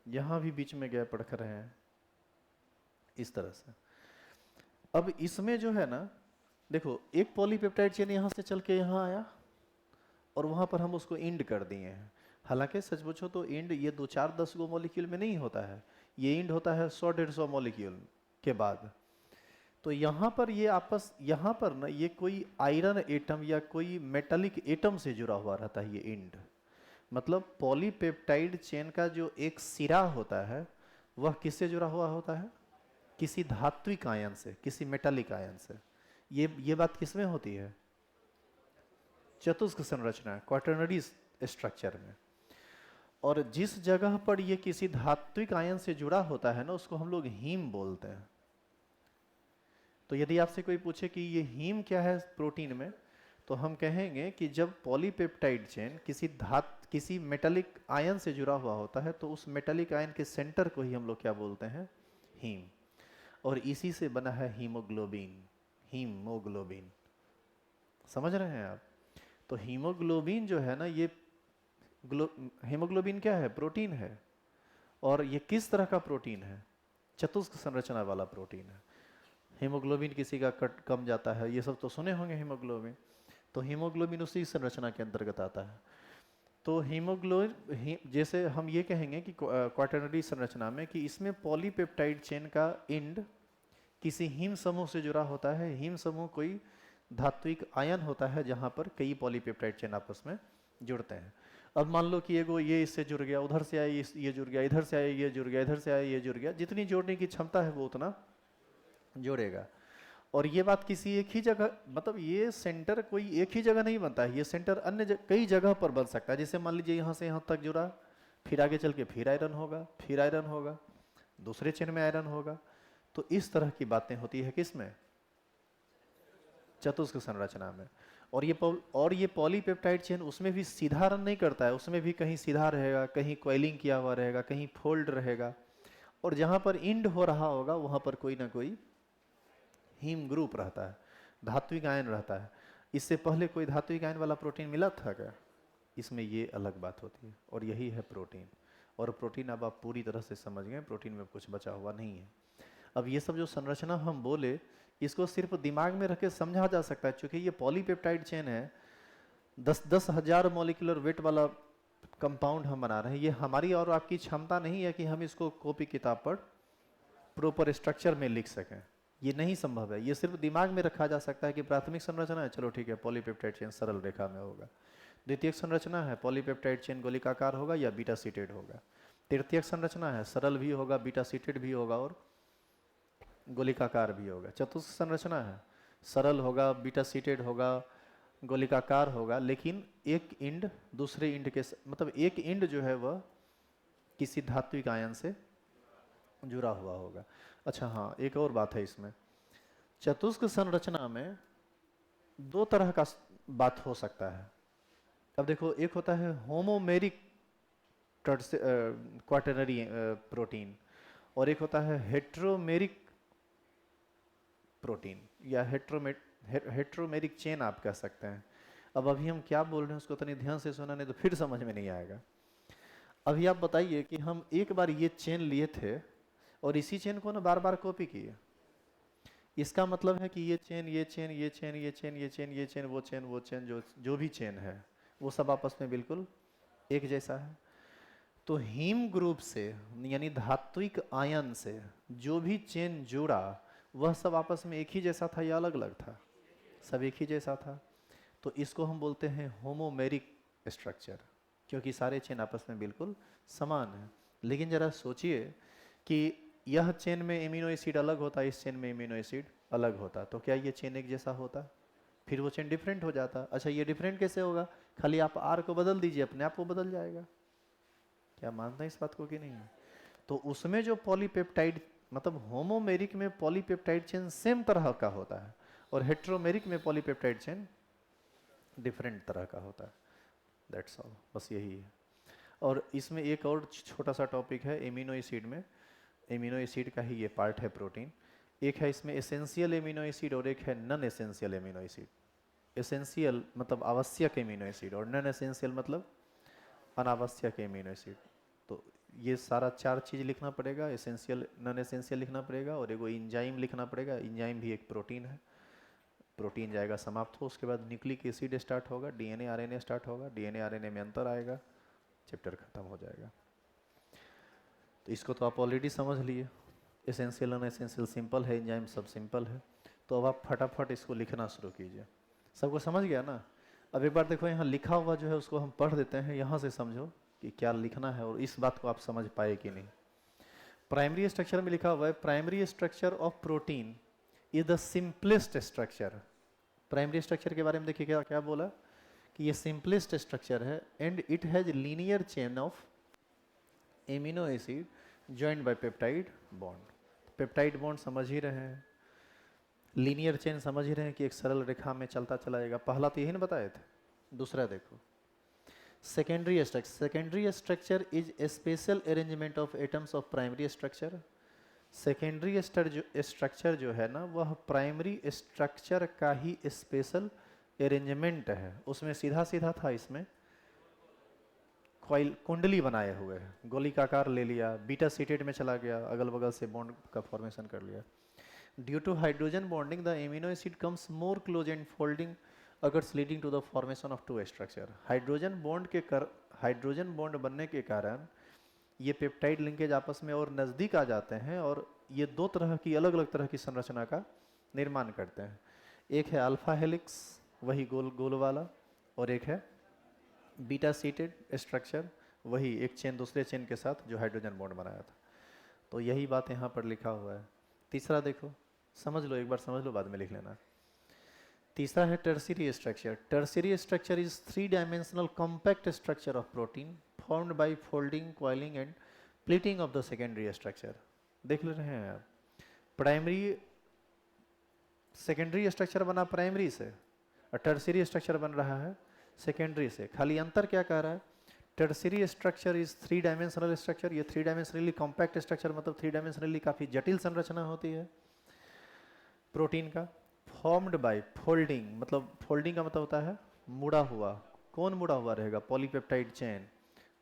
यहां भी बीच में गैप रख रहे हैं, इस तरह से। अब इसमें जो है ना, देखो एक पॉलीपेप्टाइड चेन यहां से चल के यहां आया और वहां पर हम उसको इंड कर दिए हैं। हालांकि सच पूछो तो इंड ये 2-4-10 गो मॉलिक्यूल में नहीं होता है, ये इंड होता है 100-150 मॉलिक्यूल के बाद। तो यहाँ पर ये आपस, यहाँ पर ना ये कोई आयरन एटम या कोई मेटालिक एटम से जुड़ा हुआ रहता है ये इंड। मतलब पॉलीपेप्टाइड चेन का जो एक सिरा होता है वह किससे जुड़ा हुआ होता है? किसी धात्विक आयन से, किसी मेटालिक आयन से। ये बात किसमें होती है? चतुष्क संरचना, क्वाटरनरी स्ट्रक्चर में। और जिस जगह पर ये किसी धात्विक आयन से जुड़ा होता है ना, उसको हम लोग हीम बोलते हैं। तो यदि आपसे कोई पूछे कि ये हीम क्या है प्रोटीन में, तो हम कहेंगे कि जब पॉलीपेप्टाइड चेन किसी मेटालिक आयन से जुड़ा हुआ होता है तो उस मेटालिक आयन के सेंटर को ही हम लोग क्या बोलते हैं? हीम। और इसी से बना है हीमोग्लोबिन। हीमोग्लोबिन, समझ रहे हैं आप? तो हीमोग्लोबिन जो है ना, ये हीमोग्लोबिन क्या है? प्रोटीन है। और ये किस तरह का प्रोटीन है? चतुष्क संरचना वाला प्रोटीन है। हीमोग्लोबिन किसी का कम जाता है, ये सब तो सुने होंगे हीमोग्लोबिन। तो हीमोग्लोबिन उसी संरचना के अंतर्गत आता है। तो हीमोग्लोबिन जैसे हम ये कहेंगे कि क्वाटरनरी संरचना में कि इसमें पॉलीपेप्टाइड चेन का इंड किसी हीम समूह से जुड़ा होता है। हीम समूह कोई धात्विक आयन होता है जहां पर कई पॉलीपेप्टाइड चेन आपस में जुड़ते हैं। अब मान लो कि एगो ये इससे जुड़ गया, उधर से आया ये जुड़ गया, इधर से आया ये जुड़ गया, इधर से आया ये जुड़ गया। जितनी जोड़ने की क्षमता है वो उतना जोड़ेगा। और ये बात किसी एक ही जगह, मतलब ये सेंटर कोई एक ही जगह नहीं बनता है, ये सेंटर कई जगह पर बन सकता है। जैसे मान लीजिए यहाँ से यहाँ तक जुड़ा, फिर आगे चल के फिर आयरन होगा, फिर आयरन होगा, दूसरे चेन में आयरन होगा। तो इस तरह की बातें होती है किसमें? चतुष्क संरचना में। और ये पॉलीपेप्टाइड चेन उसमें भी सीधा रन नहीं करता है, उसमें भी कहीं सीधा रहेगा, कहीं क्वाइलिंग किया हुआ रहेगा, कहीं फोल्ड रहेगा। और जहां पर इंड हो रहा होगा वहां पर कोई ना कोई हीम ग्रुप रहता है, धात्विक आयन रहता है। इससे पहले कोई धात्विक आयन वाला प्रोटीन मिला था क्या? इसमें ये अलग बात होती है। और यही है प्रोटीन। और प्रोटीन अब आप पूरी तरह से समझ गए, प्रोटीन में कुछ बचा हुआ नहीं है। अब ये सब जो संरचना हम बोले, इसको सिर्फ दिमाग में रख के समझा जा सकता है। क्योंकि ये पॉलीपेप्टाइड चेन है, 10 हजार मॉलिक्यूलर वेट वाला कंपाउंड हम बना रहे हैं। ये हमारी और आपकी क्षमता नहीं है कि हम इसको कॉपी किताब पर प्रॉपर स्ट्रक्चर में लिख सकें। ये नहीं संभव है। ये सिर्फ दिमाग में रखा जा सकता है कि प्राथमिक संरचना है, चलो ठीक है, पॉलीपेप्टाइड चेन सरल रेखा में होगा। द्वितीयक संरचना है, पॉलीपेप्टाइड चेन गोलिकाकार होगा या बीटा सीटेड होगा। तृतीयक संरचना है, सरल भी होगा, बीटा सीटेड भी होगा और गोलिकाकार भी होगा। चतुर्थ संरचना है, सरल होगा, बीटा सीटेड होगा, गोलिकाकार होगा, लेकिन एक इंड दूसरे इंड के मतलब एक इंड जो है वह किसी धात्विक आयन से जुड़ा हुआ होगा। अच्छा हाँ, एक और बात है इसमें, चतुष्क संरचना में दो तरह का बात हो सकता है। अब देखो, एक होता है होमोमेरिक क्वाटरनरी प्रोटीन, और एक होता है हेट्रोमेरिक प्रोटीन या हेट्रोमेरिक चेन आप कह सकते हैं। अब अभी हम क्या बोल रहे हैं उसको तनी ध्यान से सुना, नहीं तो फिर समझ में नहीं आएगा। अभी आप बताइए कि हम एक बार ये चेन लिए थे और इसी चेन को ना बार बार कॉपी किए। इसका मतलब है कि ये चेन, ये चेन, ये चेन, ये चेन, ये चेन, ये चेन, वो चेन, वो चेन, जो भी चेन है वो सब आपस में बिल्कुल एक जैसा है। तो हीम ग्रुप से यानी धात्विक आयन से जो भी चेन जुड़ा वह सब आपस में एक ही जैसा था या अलग अलग था? सब एक ही जैसा था। तो इसको हम बोलते हैं होमोमेरिक स्ट्रक्चर, क्योंकि सारे चेन आपस में बिल्कुल समान है। लेकिन जरा सोचिए कि यह चेन में एमिनो एसिड अलग होता, इस चेन में एमिनो एसिड अलग होता, तो क्या ये चेन एक जैसा होता? फिर वो चेन डिफरेंट हो जाता। अच्छा, ये डिफरेंट कैसे होगा? खाली आप आर को बदल दीजिए, अपने आप वो बदल जाएगा। क्या मानते हैं इस बात को कि नहीं? तो उसमें जो पॉलीपेप्टाइड, मतलब होमोमेरिक में पॉलीपेप्टाइड चेन सेम तरह का होता है और हेट्रोमेरिक में पॉलीपेप्टाइड चेन डिफरेंट तरह का होता है। दैट्स ऑल, बस यही है। और इसमें एक और छोटा सा टॉपिक है एमिनो एसिड में। एमिनो एसिड का ही ये पार्ट है प्रोटीन। एक है इसमें एसेंशियल एमिनो एसिड और एक है non essential amino acid. Essential मतलब आवश्यक एमिनो एसिड और नॉन एसेंशियल मतलब अनावश्यक एमिनो एसिड। तो ये सारा चार चीज़ लिखना पड़ेगा, एसेंशियल, नॉन एसेंशियल लिखना पड़ेगा और एगो इंजाइम लिखना पड़ेगा। इंजाइम भी एक प्रोटीन है। प्रोटीन जाएगा समाप्त हो, उसके बाद न्यूक्लिक एसिड स्टार्ट होगा, डीएनए आरएनए स्टार्ट होगा, डीएनए आरएनए में अंतर आएगा, चैप्टर खत्म हो जाएगा। तो इसको तो आप ऑलरेडी समझ लिए। एसेंशियल नॉन एसेंशियल सिंपल है, इंजाइम सब सिंपल है। तो अब आप फटाफट इसको लिखना शुरू कीजिए। सबको समझ गया ना? अब एक बार देखो यहाँ लिखा हुआ जो है उसको हम पढ़ देते हैं, यहाँ से समझो कि क्या लिखना है और इस बात को आप समझ पाए कि नहीं। प्राइमरी स्ट्रक्चर में लिखा हुआ है, primary structure of protein is the simplest structure. Primary structure के बारे में देखिए क्या क्या बोला कि ये सिंपलेस्ट स्ट्रक्चर है and it has linear chain of amino acid joined by peptide bond. Peptide bond समझ ही रहे हैं, लीनियर चेन समझ ही रहे हैं कि एक सरल रेखा में चलता चला जाएगा। पहला तो यही ना बताए थे। दूसरा देखो secondary structure. Secondary structure is special arrangement of atoms of primary structure. Secondary structure जो है ना वह प्राइमरी स्ट्रक्चर का ही स्पेशल अरेंजमेंट है। उसमें सीधा सीधा था, इसमें कॉइल कुंडली बनाए हुए हैं, गोलिकाकार ले लिया, बीटा सीटेड में चला गया, अगल बगल से बॉन्ड का फॉर्मेशन कर लिया। Due to hydrogen bonding the amino acid comes more close and folding occurs leading to the formation of two structure. Hydrogen bond बनने के कारण ये पेप्टाइड लिंकेज आपस में और नज़दीक आ जाते हैं और ये दो तरह की अलग अलग तरह की संरचना का निर्माण करते हैं। एक है अल्फा हेलिक्स, वही गोल गोल वाला, और एक है बीटा सीटेड स्ट्रक्चर, वही एक चेन दूसरे चेन के साथ जो हाइड्रोजन बॉन्ड बनाया था। तो यही बात यहाँ पर लिखा हुआ है। तीसरा देखो, समझ लो, एक बार समझ लो बाद में लिख लेना। तीसरा है tertiary structure. Tertiary structure is 3 dimensional compact structure of protein formed by folding, coiling and pleating of the secondary structure. देख ले रहे हैं आप, प्राइमरी सेकेंडरी स्ट्रक्चर बना प्राइमरी से और टर्शियरी स्ट्रक्चर बन रहा है सेकेंडरी से। खाली अंतर क्या कह रहा है, tertiary structure is 3 dimensional structure. ये 3 डायमेंशनली कॉम्पैक्ट स्ट्रक्चर मतलब 3 डायमेंशनली काफ़ी जटिल संरचना होती है प्रोटीन का। फॉर्म्ड बाय फोल्डिंग, मतलब फोल्डिंग का मतलब होता है मुड़ा हुआ। कौन मुड़ा हुआ रहेगा? Polypeptide chain.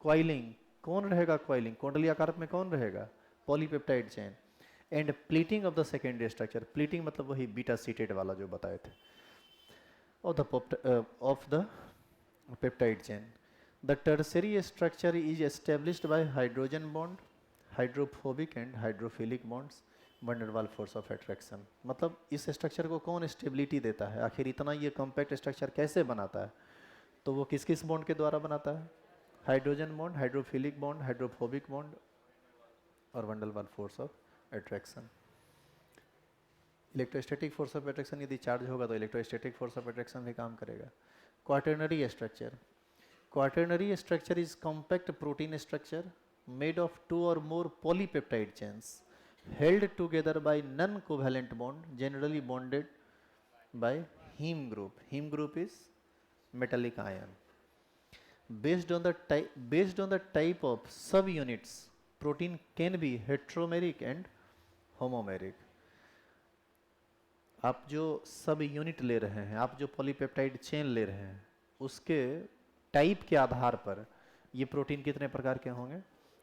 कॉइलिंग, कौन रहेगा कॉइलिंग? कुंडली आकार में कौन रहेगा? Polypeptide chain. And pleating of the secondary structure. Pleating मतलब वही बीटा सीटेड वाला जो बताए थे, of the peptide chain. The tertiary structure is established by hydrogen bond, hydrophobic and hydrophilic bonds, van der Waals force of attraction। मतलब इस स्ट्रक्चर को कौन स्टेबिलिटी देता है? आखिर इतना ये कॉम्पैक्ट स्ट्रक्चर कैसे बनाता है? तो वो किस किस बॉन्ड के द्वारा बनाता है? Hydrogen bond, hydrophilic bond, hydrophobic bond और van der Waals force of attraction. Electrostatic force of attraction यदि चार्ज होगा तो इलेक्ट्रोस्टैटिक फोर्स ऑफ अट्रैक्शन भी काम करेगा। Quaternary structure. Quaternary structure is compact protein structure made of 2 or more polypeptide chains held together by non-covalent bond, generally bonded by heme group. Heme group is metallic ion. Based on the type of subunits, protein can be heteromeric and homomeric. आप जो सब यूनिट ले रहे हैं, आप जो पॉलीपेप्टाइड चेन ले रहे हैं, उसके टाइप के आधार पर ये प्रोटीन कितने प्रकार के होंगे?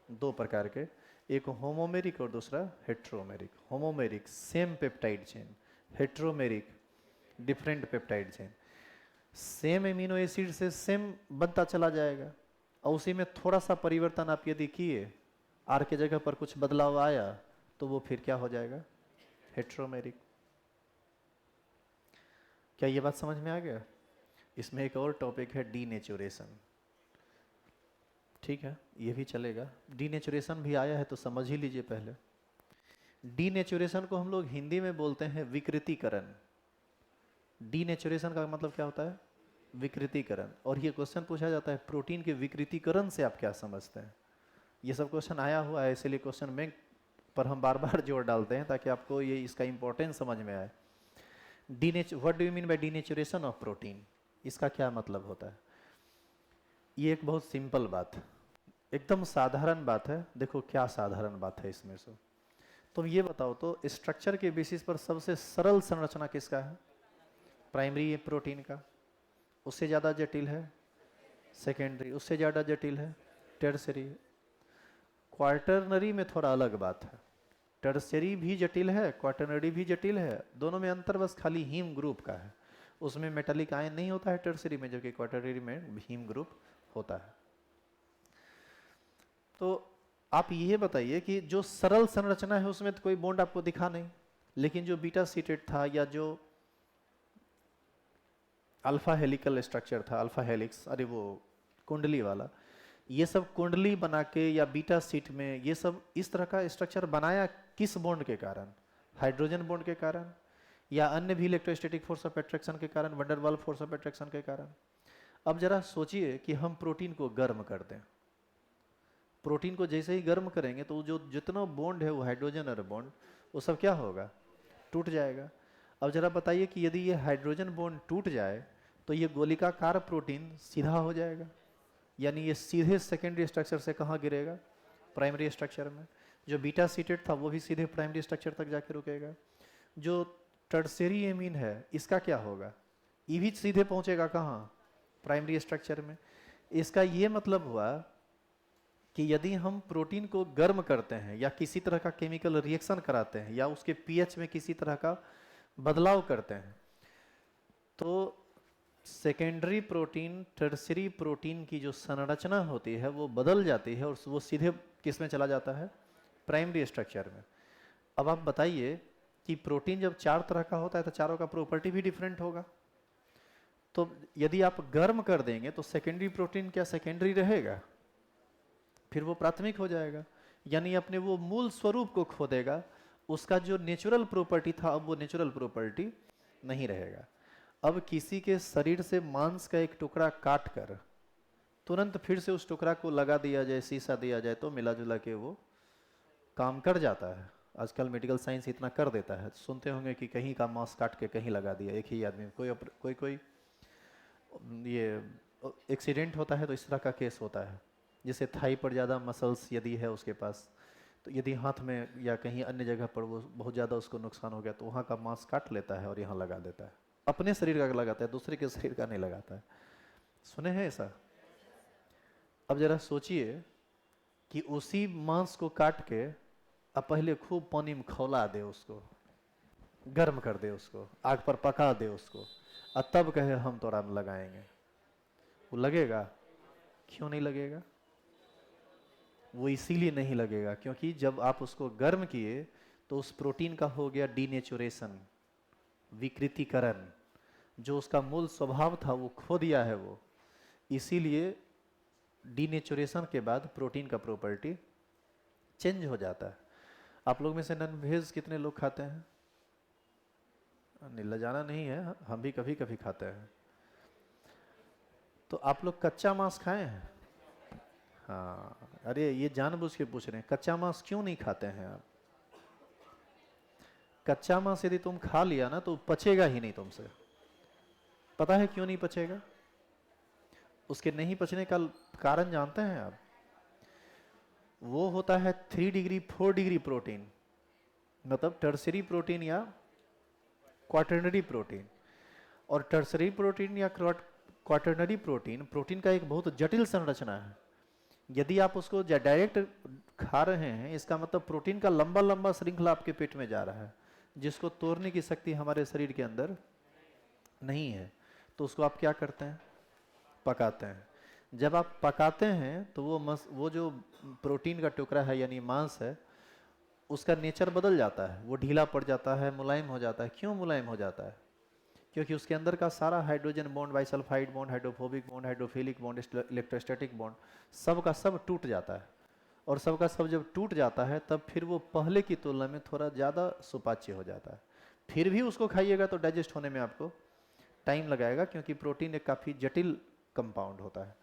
2 प्रकार के, एक होमोमेरिक और दूसरा heteromeric. Homomeric same peptide chain, heteromeric different peptide chain. Same amino acid से सेम बनता चला जाएगा और उसी में थोड़ा सा परिवर्तन आप यदि किए, आर के जगह पर कुछ बदलाव आया, तो वो फिर क्या हो जाएगा? हेट्रोमेरिक। क्या ये बात समझ में आ गया? इसमें एक और टॉपिक है डीनेचुरेशन। ठीक है, ये भी चलेगा। डीनेचुरेशन भी आया है तो समझ ही लीजिए पहले। डीनेचुरेशन को हम लोग हिंदी में बोलते हैं विकृतीकरण। डीनेचुरेशन का मतलब क्या होता है? विकृतीकरण। और ये क्वेश्चन पूछा जाता है प्रोटीन के विकृतीकरण से आप क्या समझते हैं? ये सब क्वेश्चन आया हुआ है, इसलिए क्वेश्चन बैंक पर हम बार बार जोर डालते हैं ताकि आपको ये इसका इंपॉर्टेंस समझ में आए। What do you mean by denaturation of protein? इसका क्या मतलब होता है? ये एक बहुत सिंपल बात है, एकदम साधारण बात है। देखो क्या साधारण बात है इसमें से। तुम ये बताओ तो स्ट्रक्चर के बेसिस पर सबसे सरल संरचना किसका है? प्राइमरी प्रोटीन का। उससे ज़्यादा जटिल है सेकेंडरी, उससे ज़्यादा जटिल है टर्शियरी। क्वार्टरनरी में थोड़ा अलग बात है, टर्शियरी भी जटिल है, क्वार्टरनरी भी जटिल है। दोनों में अंतर बस खाली हीम ग्रुप का है। उसमें मेटालिक आयन नहीं होता है टर्शियरी में, जबकि क्वार्टरनरी में हीम ग्रुप होता है। तो आप ये बताइए कि जो सरल संरचना है उसमें तो कोई बॉन्ड आपको दिखा नहीं, लेकिन जो बीटा सीटेड था या जो अल्फा हेलिकल स्ट्रक्चर था, अल्फा हेलिक्स, अरे वो कुंडली वाला, ये सब कुंडली बना के या बीटा सीट में ये सब इस तरह का स्ट्रक्चर बनाया किस बॉन्ड के कारण? हाइड्रोजन बॉन्ड के कारण या अन्य भी इलेक्ट्रोस्टैटिक फोर्स ऑफ अट्रैक्शन के कारण, वंडर वाल फोर्स ऑफ अट्रैक्शन के कारण। अब जरा सोचिए कि हम प्रोटीन को गर्म कर दें। प्रोटीन को जैसे ही गर्म करेंगे तो जो जितना बॉन्ड है वो हाइड्रोजन और बॉन्ड वो सब क्या होगा? टूट जाएगा। अब जरा बताइए कि यदि ये हाइड्रोजन बॉन्ड टूट जाए तो ये गोलिकाकार प्रोटीन सीधा हो जाएगा, यानी ये सीधे सेकेंडरी स्ट्रक्चर से कहाँ गिरेगा? प्राइमरी स्ट्रक्चर में। जो बीटा सीटेड था वो भी सीधे प्राइमरी स्ट्रक्चर तक जाके रुकेगा। जो टर्शियरी एमीन है इसका क्या होगा? ये भी सीधे पहुंचेगा कहाँ? प्राइमरी स्ट्रक्चर में। इसका ये मतलब हुआ कि यदि हम प्रोटीन को गर्म करते हैं या किसी तरह का केमिकल रिएक्शन कराते हैं या उसके पीएच में किसी तरह का बदलाव करते हैं तो सेकेंडरी प्रोटीन टर्शियरी प्रोटीन की जो संरचना होती है वो बदल जाती है और वो सीधे किस में चला जाता है? प्राइमरी स्ट्रक्चर में। अब आप बताइए कि प्रोटीन जब 4 तरह का होता है तो चारों का प्रॉपर्टी भी डिफरेंट होगा। तो यदि आप गर्म कर देंगे तो सेकेंडरी प्रोटीन क्या सेकेंडरी रहेगा? फिर वो प्राथमिक हो जाएगा, यानी अपने वो मूल स्वरूप को खो देगा। उसका जो नेचुरल प्रॉपर्टी था अब वो नेचुरल प्रॉपर्टी नहीं रहेगा। अब किसी के शरीर से मांस का एक टुकड़ा काट कर तुरंत फिर से उस टुकड़ा को लगा दिया जाए, शीशा दिया जाए तो मिला जुला के वो काम कर जाता है। आजकल मेडिकल साइंस इतना कर देता है। सुनते होंगे कि कहीं का मांस काट के कहीं लगा दिया एक ही आदमी। कोई ये एक्सीडेंट होता है तो इस तरह का केस होता है, जैसे थाई पर ज़्यादा मसल्स यदि है उसके पास, तो यदि हाथ में या कहीं अन्य जगह पर वो बहुत ज़्यादा उसको नुकसान हो गया तो वहाँ का मांस काट लेता है और यहाँ लगा देता है। अपने शरीर का लगाता है, दूसरे के शरीर का नहीं लगाता है। सुने हैं ऐसा? अब जरा सोचिए कि उसी मांस को काट के अब पहले खूब पानी में खौला दे, उसको गर्म कर दे, उसको आग पर पका दे उसको, और तब कहे हम तो आराम लगाएंगे, वो लगेगा? क्यों नहीं लगेगा? वो इसीलिए नहीं लगेगा क्योंकि जब आप उसको गर्म किए तो उस प्रोटीन का हो गया डीनेचुरेशन, विकृतीकरण। जो उसका मूल स्वभाव था वो खो दिया है वो। इसीलिए डीनेचुरेशन के बाद प्रोटीन का प्रॉपर्टी चेंज हो जाता है। आप लोग में से नॉन वेज कितने लोग खाते हैं? लजाना नहीं है, हम भी कभी कभी खाते हैं। तो आप लोग कच्चा मांस खाए हैं? हाँ, अरे ये जानबूझ के पूछ रहे हैं, कच्चा मांस क्यों नहीं खाते हैं आप? कच्चा मांस यदि तुम खा लिया ना तो पचेगा ही नहीं तुमसे। पता है क्यों नहीं पचेगा? उसके नहीं पचने का कारण जानते हैं आप? वो होता है 3 डिग्री 4 डिग्री प्रोटीन, मतलब टर्शियरी प्रोटीन या क्वाटरनरी प्रोटीन। और टर्शियरी प्रोटीन या क्वाटरनरी प्रोटीन, प्रोटीन का एक बहुत जटिल संरचना है। यदि आप उसको डायरेक्ट खा रहे हैं इसका मतलब प्रोटीन का लंबा लंबा श्रृंखला आपके पेट में जा रहा है, जिसको तोड़ने की शक्ति हमारे शरीर के अंदर नहीं है। तो उसको आप क्या करते हैं? पकाते हैं। जब आप पकाते हैं तो वो जो प्रोटीन का टुकड़ा है यानी मांस है उसका नेचर बदल जाता है, वो ढीला पड़ जाता है, मुलायम हो जाता है। क्यों मुलायम हो जाता है? क्योंकि उसके अंदर का सारा hydrogen bond, bisulphide bond, hydrophobic bond, hydrophilic bond, electrostatic bond, सब का सब टूट जाता है। और सब का सब जब टूट जाता है तब फिर वो पहले की तुलना में थोड़ा ज़्यादा सुपाच्य हो जाता है। फिर भी उसको खाइएगा तो डाइजेस्ट होने में आपको टाइम लगाएगा, क्योंकि प्रोटीन एक काफ़ी जटिल कंपाउंड होता है।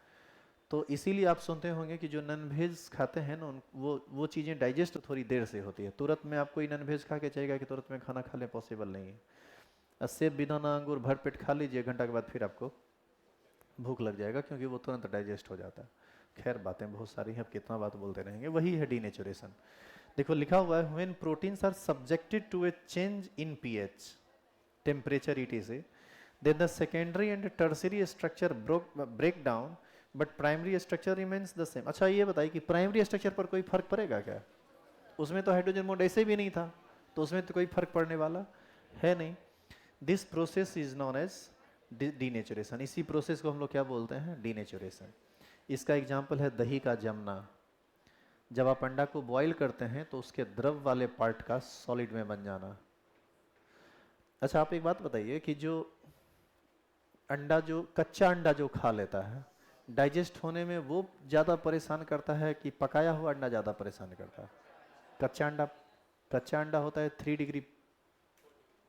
तो इसीलिए आप सुनते होंगे कि जो नॉन वेज खाते हैं ना वो चीज़ें डाइजेस्ट थोड़ी देर से होती है। तुरंत में आप कोई नॉन वेज खा के चाहिएगा कि तुरंत में खाना खा लें, पॉसिबल नहीं है। सेब, बेदाना, अंगूर भर पेट खा लीजिए, घंटा के बाद फिर आपको भूख लग जाएगा, क्योंकि वो तुरंत डाइजेस्ट हो जाता है। खैर, बातें बहुत सारी हैं, अब कितना बात बोलते रहेंगे। वही है डीनेचुरेशन। देखो लिखा हुआ है, when proteins are subjected to a change in pH, temperature etc, then the secondary and tertiary structure break down but primary structure remains the same। अच्छा ये बताइए कि प्राइमरी स्ट्रक्चर पर कोई फर्क पड़ेगा क्या? उसमें तो हाइड्रोजन बॉन्ड ऐसे भी नहीं था, तो उसमें तो कोई फर्क पड़ने वाला है नहीं। This process is known as denaturation. इसी प्रोसेस को हम लोग क्या बोलते हैं? डीनेचुरेशन। इसका एग्जाम्पल है दही का जमना। जब आप अंडा को बॉईल करते हैं तो उसके द्रव वाले पार्ट का सॉलिड में बन जाना, अच्छा आप एक बात बताइए कि जो अंडा, जो कच्चा अंडा जो खा लेता है, डाइजेस्ट होने में वो ज़्यादा परेशान करता है कि पकाया हुआ अंडा ज़्यादा परेशान करता है? कच्चा अंडा, कच्चा अंडा होता है 3 डिग्री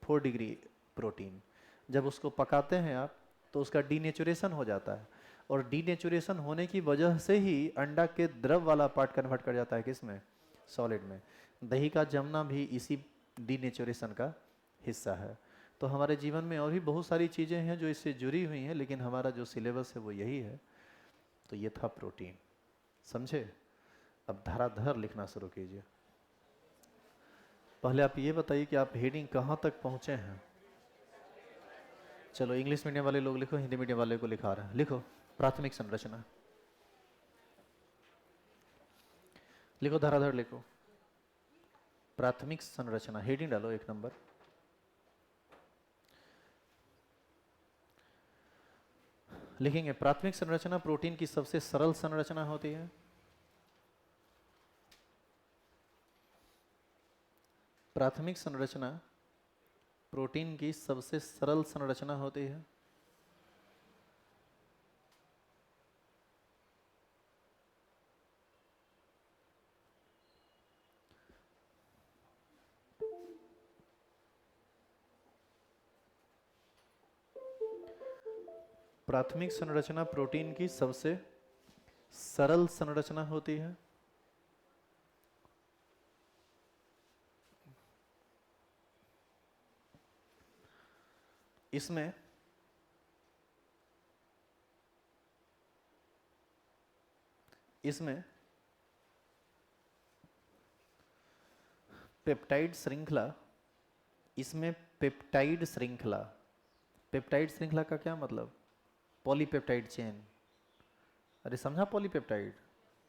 4 डिग्री प्रोटीन। जब उसको पकाते हैं आप तो उसका डीनेचुरेशन हो जाता है, और डीनेचुरेशन होने की वजह से ही अंडा के द्रव वाला पार्ट कन्वर्ट कर जाता है किसमें? सॉलिड में। दही का जमना भी इसी डीनेचुरेशन का हिस्सा है। तो हमारे जीवन में और भी बहुत सारी चीज़ें हैं जो इससे जुड़ी हुई हैं, लेकिन हमारा जो सिलेबस है वो यही है। तो ये था प्रोटीन, समझे? अब धराधर लिखना शुरू कीजिए। पहले आप ये बताइए कि आप हेडिंग कहाँ तक पहुँचे हैं। चलो इंग्लिश मीडियम वाले लोग लिखो, हिंदी मीडियम वाले को लिखा रहा है, लिखो प्राथमिक संरचना, लिखो धराधर लिखो, प्राथमिक संरचना, हेडिंग डालो 1 नंबर। लिखेंगे प्राथमिक संरचना प्रोटीन की सबसे सरल संरचना होती है। प्राथमिक संरचना प्रोटीन की सबसे सरल संरचना होती है। प्राथमिक संरचना प्रोटीन की सबसे सरल संरचना होती है। इसमें इसमें पेप्टाइड श्रृंखला, इसमें पेप्टाइड श्रृंखला, पेप्टाइड श्रृंखला का क्या मतलब? Polypeptide chain. अरे समझा पॉलीपेप्टाइड?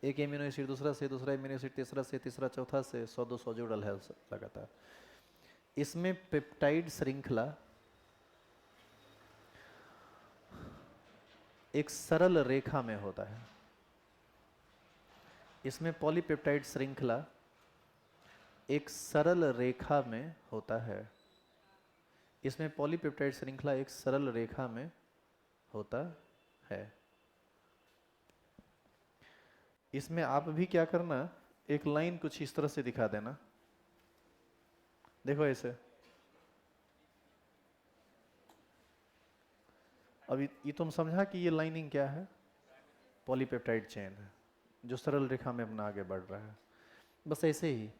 एक एमिनो एसिड दूसरा से, दूसरा एमिनो एसिड तीसरा से, तीसरा चौथा से, 100-200 जुड़ल है लगातार। इसमें पेप्टाइड श्रृंखला एक सरल रेखा में होता है। इसमें पॉलीपेप्टाइड श्रृंखला एक सरल रेखा में होता है। इसमें पॉलीपेप्टाइड श्रृंखला एक सरल रेखा में होता है। इसमें आप भी क्या करना, एक लाइन कुछ इस तरह से दिखा देना, देखो ऐसे। अभी ये तुम समझा कि ये लाइनिंग क्या है? पॉलीपेप्टाइड चेन है जो सरल रेखा में अपना आगे बढ़ रहा है, बस ऐसे ही।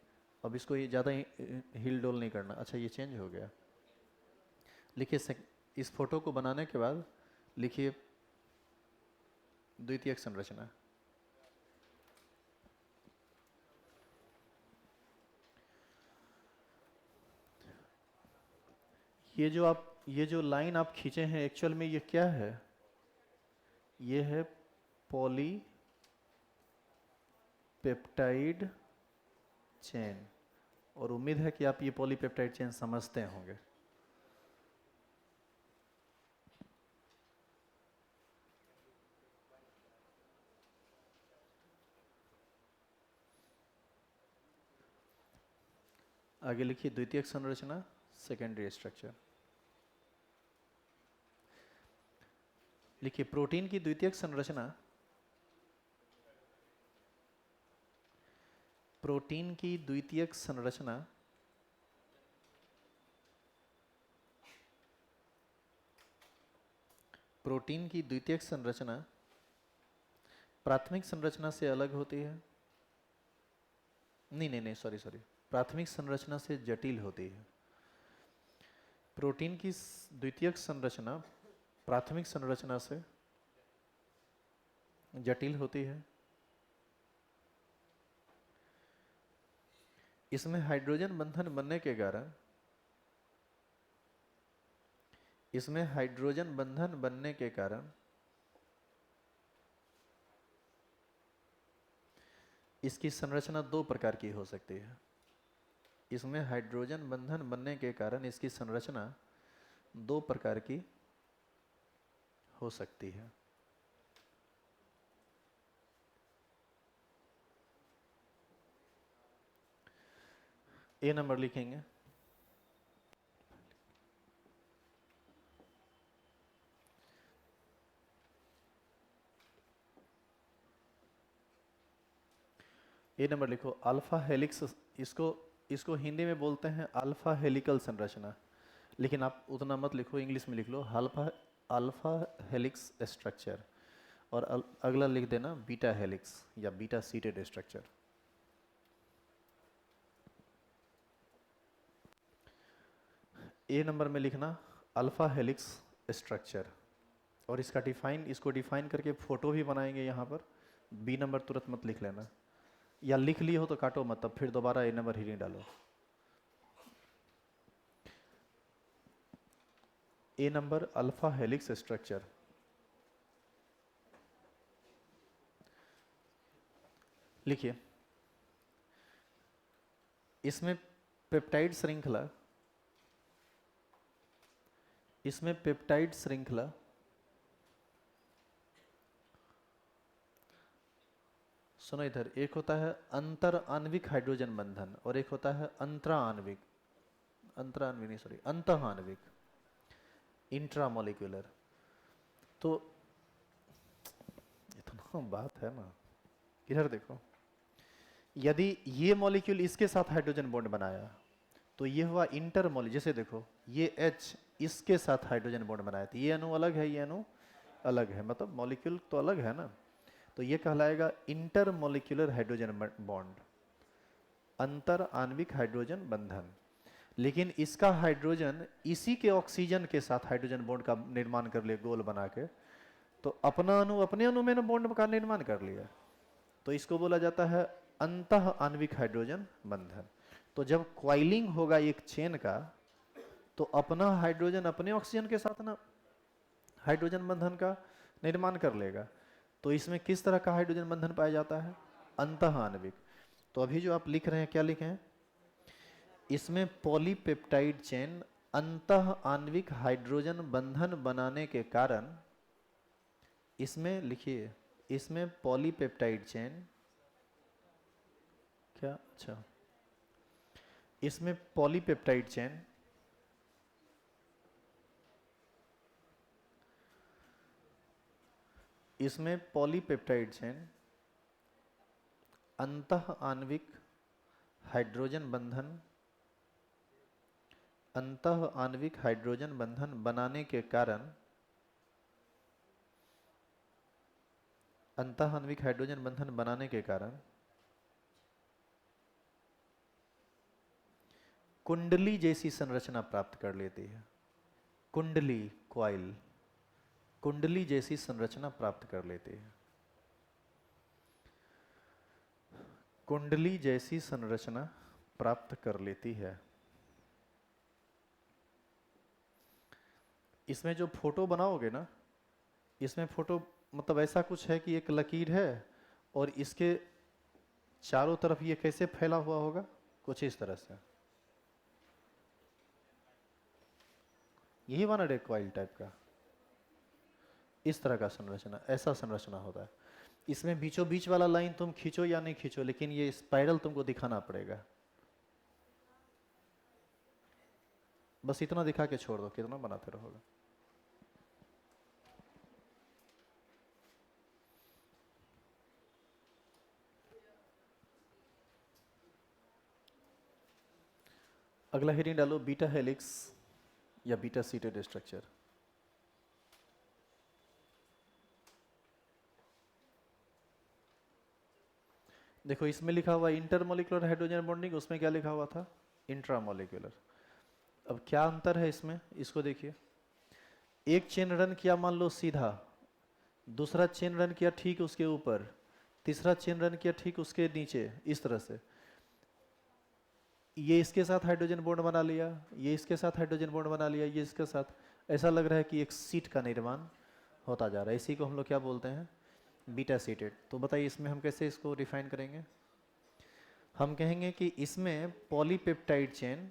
अब इसको ये ज़्यादा हिल डोल नहीं करना। अच्छा ये चेंज हो गया। लिखिए इस फोटो को बनाने के बाद लिखिए द्वितीयक संरचना। ये जो लाइन आप खींचे हैं एक्चुअल में ये क्या है? ये है पॉलीपेप्टाइड चेन, और उम्मीद है कि आप ये पॉलीपेप्टाइड चेन समझते होंगे। आगे लिखिए द्वितीयक संरचना, सेकेंडरी स्ट्रक्चर। लिखिए प्रोटीन की द्वितीयक संरचना, प्रोटीन की द्वितीयक संरचना प्रोटीन की द्वितीयक संरचना प्राथमिक संरचना से अलग होती है। नहीं नहीं नहीं, सॉरी सॉरी, प्राथमिक संरचना से जटिल होती है। प्रोटीन की द्वितीयक संरचना प्राथमिक संरचना से जटिल होती है। इसमें हाइड्रोजन बंधन बनने के कारण, इसमें हाइड्रोजन बंधन बनने के कारण इसकी संरचना 2 प्रकार की हो सकती है। इसमें हाइड्रोजन बंधन बनने के कारण इसकी संरचना 2 प्रकार की हो सकती है। ए नंबर लिखेंगे, ए नंबर लिखो, अल्फा हेलिक्स, इसको इसको हिंदी में बोलते हैं अल्फा हेलिकल संरचना, लेकिन आप उतना मत लिखो, इंग्लिश में लिख लो अल्फा अल्फा हेलिक्स स्ट्रक्चर, और अगला लिख देना बीटा हेलिक्स या बीटा सीटेड स्ट्रक्चर। ए नंबर में लिखना अल्फा हेलिक्स स्ट्रक्चर, और इसको डिफाइन करके फोटो भी बनाएंगे यहाँ पर। बी नंबर तुरंत मत लिख लेना, या लिख लिए हो तो काटो मत, तब फिर दोबारा ए नंबर ही नहीं डालो। ए नंबर अल्फा हेलिक्स स्ट्रक्चर, लिखिए इसमें पेप्टाइड श्रृंखला, इसमें पेप्टाइड श्रृंखला सुनो इधर, एक होता है अंतर आणविक हाइड्रोजन बंधन और एक होता है अंतरा आणविक, अंतः आणविक, इंट्रामोलिकुलर। तो इतना बात है ना, इधर देखो, यदि ये मॉलिक्यूल इसके साथ हाइड्रोजन बॉन्ड बनाया तो ये हुआ इंटर मॉलिक्यूल, जैसे देखो ये H इसके साथ हाइड्रोजन बॉन्ड बनाया था, ये अणु अलग है, ये अणु अलग है, मतलब मॉलिक्यूल तो अलग है ना, तो ये कहलाएगा इंटर मॉलिक्यूलर हाइड्रोजन बॉन्ड, अंतर आणविक हाइड्रोजन बंधन। लेकिन इसका हाइड्रोजन इसी के ऑक्सीजन के साथ हाइड्रोजन बॉन्ड का निर्माण कर लिया गोल बना के, तो अपना अणु अपने अणु में ना बॉन्ड का निर्माण कर लिया, तो इसको बोला जाता है अंतः आणविक हाइड्रोजन बंधन। तो जब क्वाइलिंग होगा एक चेन का, तो अपना हाइड्रोजन अपने ऑक्सीजन के साथ ना हाइड्रोजन बंधन का निर्माण कर लेगा। तो इसमें किस तरह का हाइड्रोजन बंधन पाया जाता है? अंतः आणविक। तो अभी जो आप लिख रहे हैं, क्या लिखे हैं? इसमें पॉलीपेप्टाइड चेन अंतः आणविक हाइड्रोजन बंधन बनाने के कारण, इसमें लिखिए, इसमें पॉलीपेप्टाइड चेन, क्या, अच्छा, इसमें पॉलीपेप्टाइड चेन इसमें पॉलीपेप्टाइड चेन अंतः आणविक हाइड्रोजन बंधन, अंतः आणविक हाइड्रोजन बंधन बनाने के कारण, अंतः आणविक हाइड्रोजन बंधन बनाने के कारण कुंडली जैसी संरचना प्राप्त कर लेती है। कुंडली, क्वाइल, कुंडली जैसी संरचना प्राप्त कर लेती है। कुंडली जैसी संरचना प्राप्त कर लेती है। इसमें जो फोटो बनाओगे ना, इसमें फोटो मतलब ऐसा कुछ है कि एक लकीर है और इसके चारों तरफ ये कैसे फैला हुआ होगा, कुछ इस तरह से, यही वन डे क्वाइल टाइप का, इस तरह का संरचना, ऐसा संरचना होता है। इसमें बीचों बीच वाला लाइन तुम खींचो या नहीं खींचो, लेकिन ये स्पाइरल तुमको दिखाना पड़ेगा। बस इतना दिखा के छोड़ दो, कितना बनाते रहोगे। अगला हेडिंग डालो बीटा हेलिक्स या बीटा सीटेड स्ट्रक्चर। देखो इसमें लिखा हुआ इंटरमोलिकुलर हाइड्रोजन बॉन्डिंग, उसमें क्या लिखा हुआ था? इंट्रामोलिकुलर। अब क्या अंतर है इसमें, इसको देखिए। एक चेन रन किया मान लो सीधा, दूसरा चेन रन किया ठीक उसके ऊपर, तीसरा चेन रन किया ठीक उसके नीचे, इस तरह से। ये इसके साथ हाइड्रोजन बॉन्ड बना लिया, ये इसके साथ हाइड्रोजन बॉन्ड बना लिया, ये इसके साथ, ऐसा लग रहा है कि एक सीट का निर्माण होता जा रहा है। इसी को हम लोग क्या बोलते हैं? Beta seated. तो बताइए इसमें हम कैसे इसको डिफाइन करेंगे? हम कहेंगे कि इसमें पॉलीपेप्टाइड चेन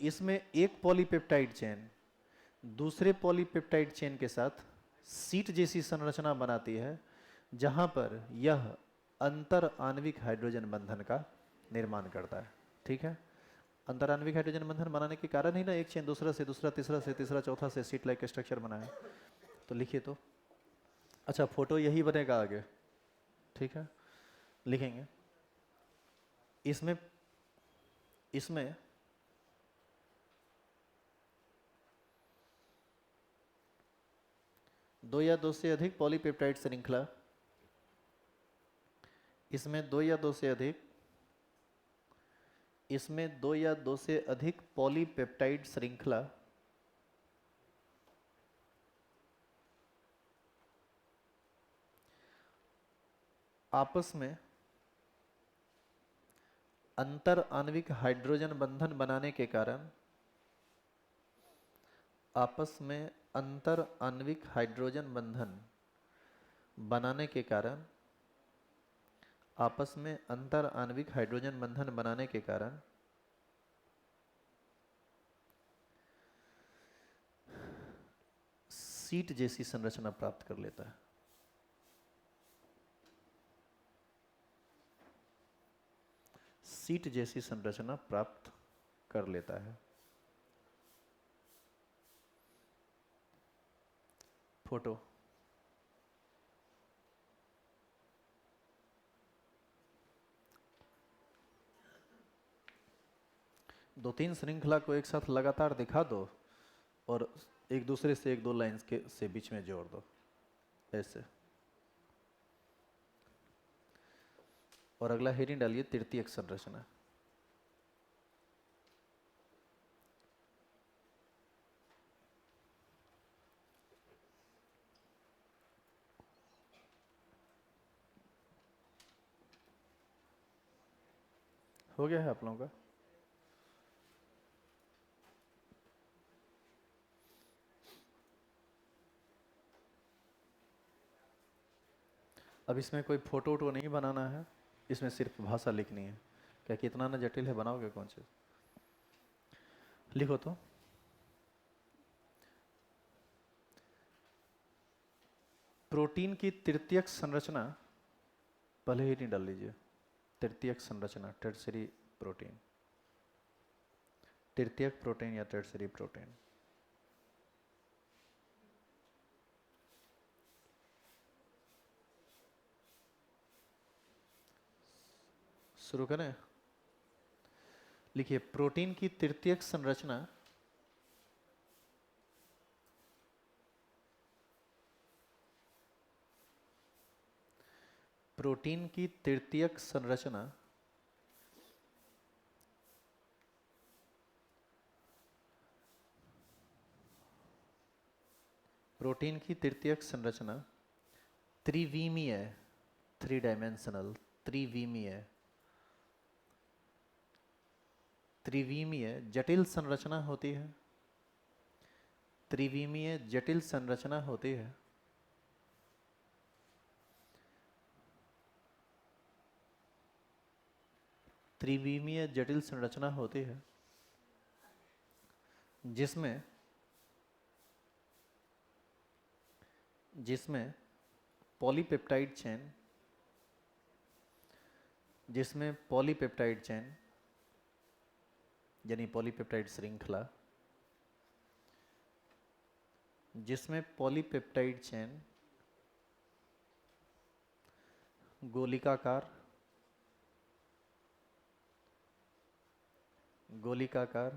इसमें एक पॉलीपेप्टाइड चेन दूसरे पॉलीपेप्टाइड चेन के साथ सीट जैसी संरचना बनाती है, जहां पर यह अंतर आणविक हाइड्रोजन बंधन का निर्माण करता है। ठीक है, अंतर आणविक हाइड्रोजन बंधन बनाने के कारण ही ना एक चेन दूसरा से दूसरा, तीसरा से तीसरा, चौथा से सीट लाइक स्ट्रक्चर बनाया। तो लिखिए तो, अच्छा फोटो यही बनेगा आगे, ठीक है, लिखेंगे। इसमें इसमें दो या दो से अधिक पॉलीपेप्टाइड श्रृंखला, इसमें दो या दो से अधिक, इसमें दो या दो से अधिक पॉलीपेप्टाइड श्रृंखला आपस में अंतर आणविक हाइड्रोजन बंधन बनाने के कारण, आपस में अंतर आणविक हाइड्रोजन बंधन बनाने के कारण, आपस में अंतर आणविक हाइड्रोजन बंधन बनाने के कारण सीट जैसी संरचना प्राप्त कर लेता है। सीट जैसी संरचना प्राप्त कर लेता है। फोटो दो तीन श्रृंखला को एक साथ लगातार दिखा दो और एक दूसरे से एक दो लाइंस के से बीच में जोड़ दो ऐसे, और अगला हेडिंग डालिए तृतीयक संरचना। हो गया है आप लोगों का? अब इसमें कोई फोटो वोटो नहीं बनाना है, इसमें सिर्फ भाषा लिखनी है। क्या कितना ना जटिल है, बनाओगे कौन चीज? लिखो तो। प्रोटीन की तृतीयक संरचना, पहले ही नहीं डाल लीजिए। तृतीयक संरचना, टर्सरी प्रोटीन, तृतीयक प्रोटीन या टर्सरी प्रोटीन। शुरू करें? लिखिए, प्रोटीन की तृतीयक संरचना प्रोटीन की तृतीयक संरचना प्रोटीन की तृतीयक संरचना त्रिविमीय, थ्री डायमेंशनल, त्रिविमीय, त्रिविमीय जटिल संरचना होती है। त्रिविमीय जटिल संरचना होती है। त्रिविमीय जटिल संरचना होती है जिसमें जिसमें पॉलीपेप्टाइड चेन, जिसमें पॉलीपेप्टाइड चेन यानी पॉलीपेप्टाइड श्रृंखला, जिसमें पॉलीपेप्टाइड चेन गोलिकाकार गोलिकाकार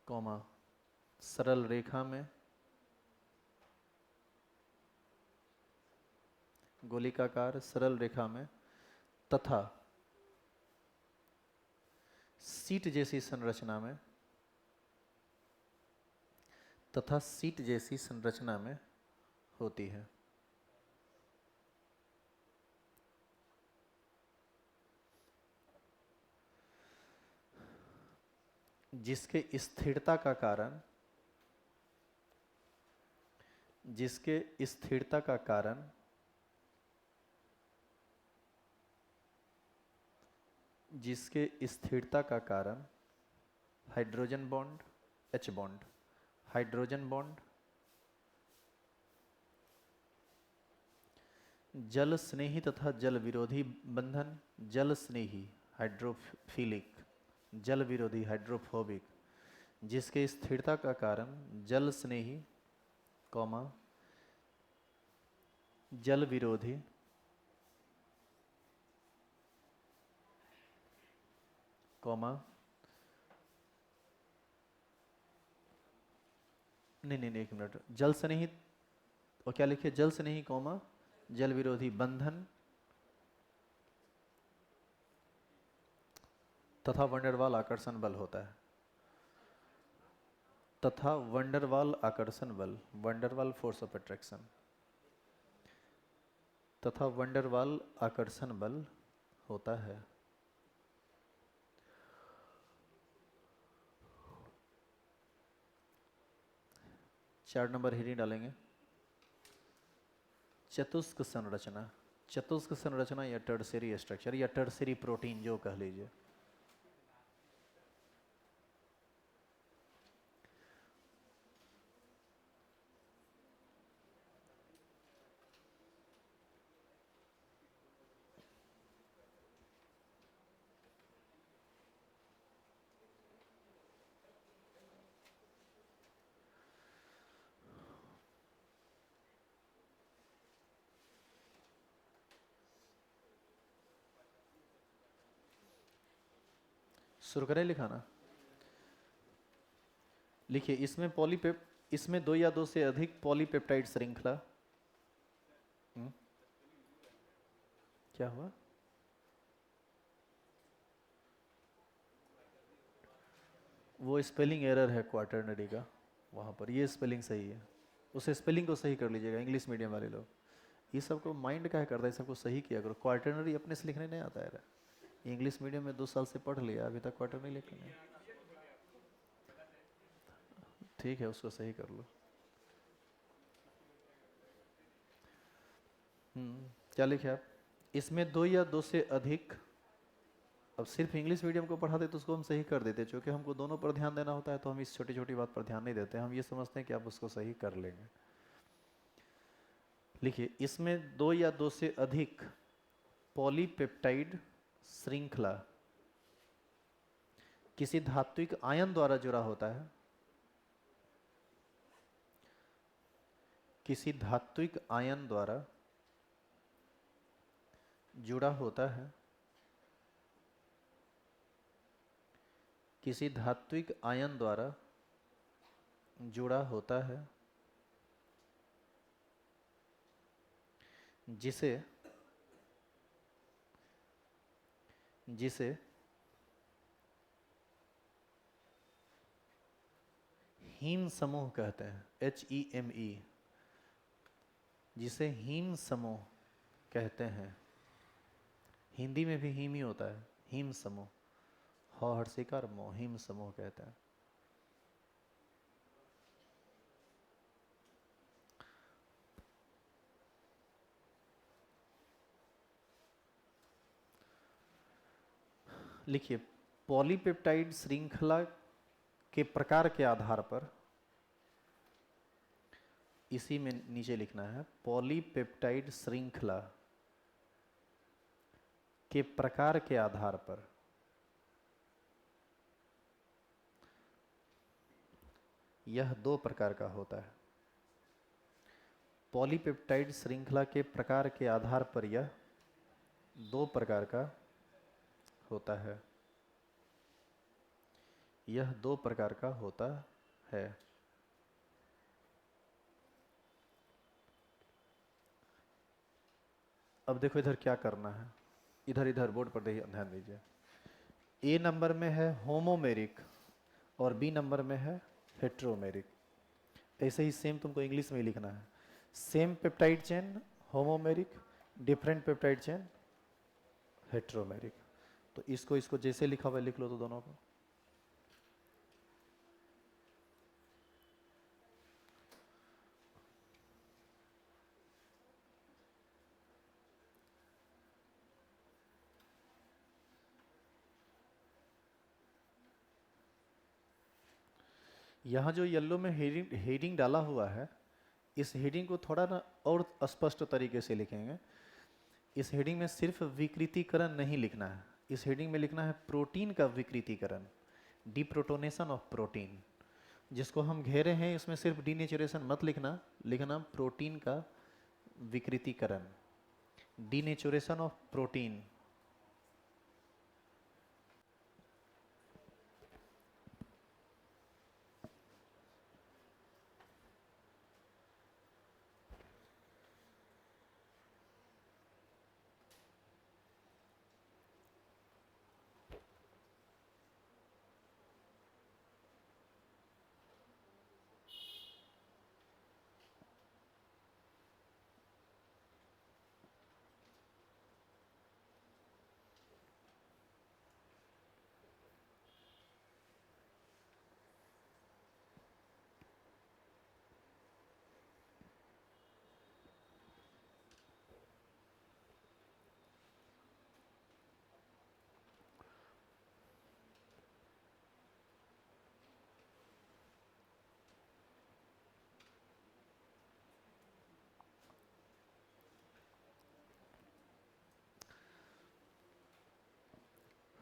कॉमा सरल रेखा में, गोलिकाकार सरल रेखा में तथा सीट जैसी संरचना में, तथा सीट जैसी संरचना में होती है। जिसके स्थिरता का कारण, जिसके स्थिरता का कारण जिसके स्थिरता का कारण hydrogen bond, H bond, hydrogen bond जल स्नेही तथा जल विरोधी बंधन, जल स्नेही हाइड्रोफिलिक, जल विरोधी हाइड्रोफोबिक, जिसके स्थिरता का कारण जल स्नेही कॉमा जल विरोधी, कॉमा, नहीं, एक मिनट, जल से नहीं, और क्या लिखिए, जल से नहीं कॉमा, जल विरोधी बंधन तथा वंडरवाल आकर्षण बल होता है। तथा वंडरवाल आकर्षण बल, वंडरवाल फोर्स ऑफ अट्रैक्शन, तथा वंडरवाल आकर्षण बल होता है। चार नंबर हेडिंग डालेंगे, चतुष्क संरचना। चतुष्क संरचना या टर्सरी स्ट्रक्चर या टर्सरी प्रोटीन जो कह लीजिए। शुरू करें लिखाना। लिखिए, इसमें दो या दो से अधिक पॉलीपेप्टाइड श्रृंखला, क्या हुआ? वो स्पेलिंग एरर है क्वाटरनरी का, वहाँ पर ये स्पेलिंग सही है, उस स्पेलिंग को सही कर लीजिएगा इंग्लिश मीडियम वाले लोग। ये सबको माइंड क्या करता है, सबको सही किया करो। क्वाटरनरी अपने से लिखने नहीं आता है, इंग्लिश मीडियम में 2 साल से पढ़ लिया, अभी तक क्वार्टर नहीं लिखना है। ठीक है, उसको सही कर लो। क्या लिखे आप? इसमें दो या दो से अधिक, अब सिर्फ इंग्लिश मीडियम को पढ़ाते तो उसको हम सही कर देते, क्योंकि हमको दोनों पर ध्यान देना होता है, तो हम इस छोटी छोटी बात पर ध्यान नहीं देते, हम ये समझते हैं कि आप उसको सही कर लेंगे। लिखिए, इसमें दो या दो से अधिक पॉलीपेप्टाइड श्रृंखला किसी धात्विक आयन द्वारा जुड़ा होता है, किसी धात्विक आयन द्वारा जुड़ा होता है, किसी धात्विक आयन द्वारा जुड़ा होता है, जिसे जिसे हीम समूह कहते हैं, HEME, जिसे हीम समूह कहते हैं। हिंदी में भी हीम ही होता है, हीम समूह, हर्षिकार मोह, हीम समूह कहते हैं। लिखिए, पॉलीपेप्टाइड श्रृंखला के प्रकार के आधार पर, इसी में नीचे लिखना है, पॉलीपेप्टाइड श्रृंखला के प्रकार के आधार पर यह दो प्रकार का होता है। पॉलीपेप्टाइड श्रृंखला के प्रकार के आधार पर यह दो प्रकार का होता है, यह दो प्रकार का होता है। अब देखो इधर क्या करना है, इधर बोर्ड पर ध्यान दीजिए। ए नंबर में है होमोमेरिक और बी नंबर में है हेट्रोमेरिक। ऐसे ही सेम तुमको इंग्लिश में ही लिखना है, same peptide chain homomeric, different peptide chain heteromeric. तो इसको जैसे लिखा हुआ लिख लो तो दोनों को। यहाँ जो येलो में हेडिंग डाला हुआ है, इस हेडिंग को थोड़ा ना और स्पष्ट तरीके से लिखेंगे। इस हेडिंग में सिर्फ विकृतीकरण नहीं लिखना है, इस हेडिंग में लिखना है प्रोटीन का विकृतीकरण, डिप्रोटोनेशन ऑफ प्रोटीन। जिसको हम घेरे हैं इसमें सिर्फ डीनेचुरेशन मत लिखना, लिखना प्रोटीन का विकृतीकरण, डीनेचुरेशन ऑफ प्रोटीन।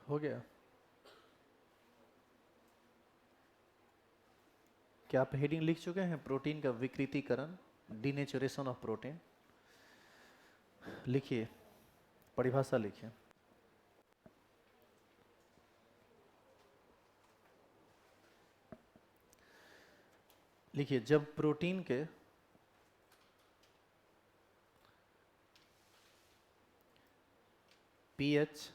हो गया? क्या आप हेडिंग लिख चुके हैं? प्रोटीन का विकृतीकरण, डीनेचुरेशन ऑफ प्रोटीन। लिखिए, परिभाषा लिखिए। लिखिए, जब प्रोटीन के पीएच,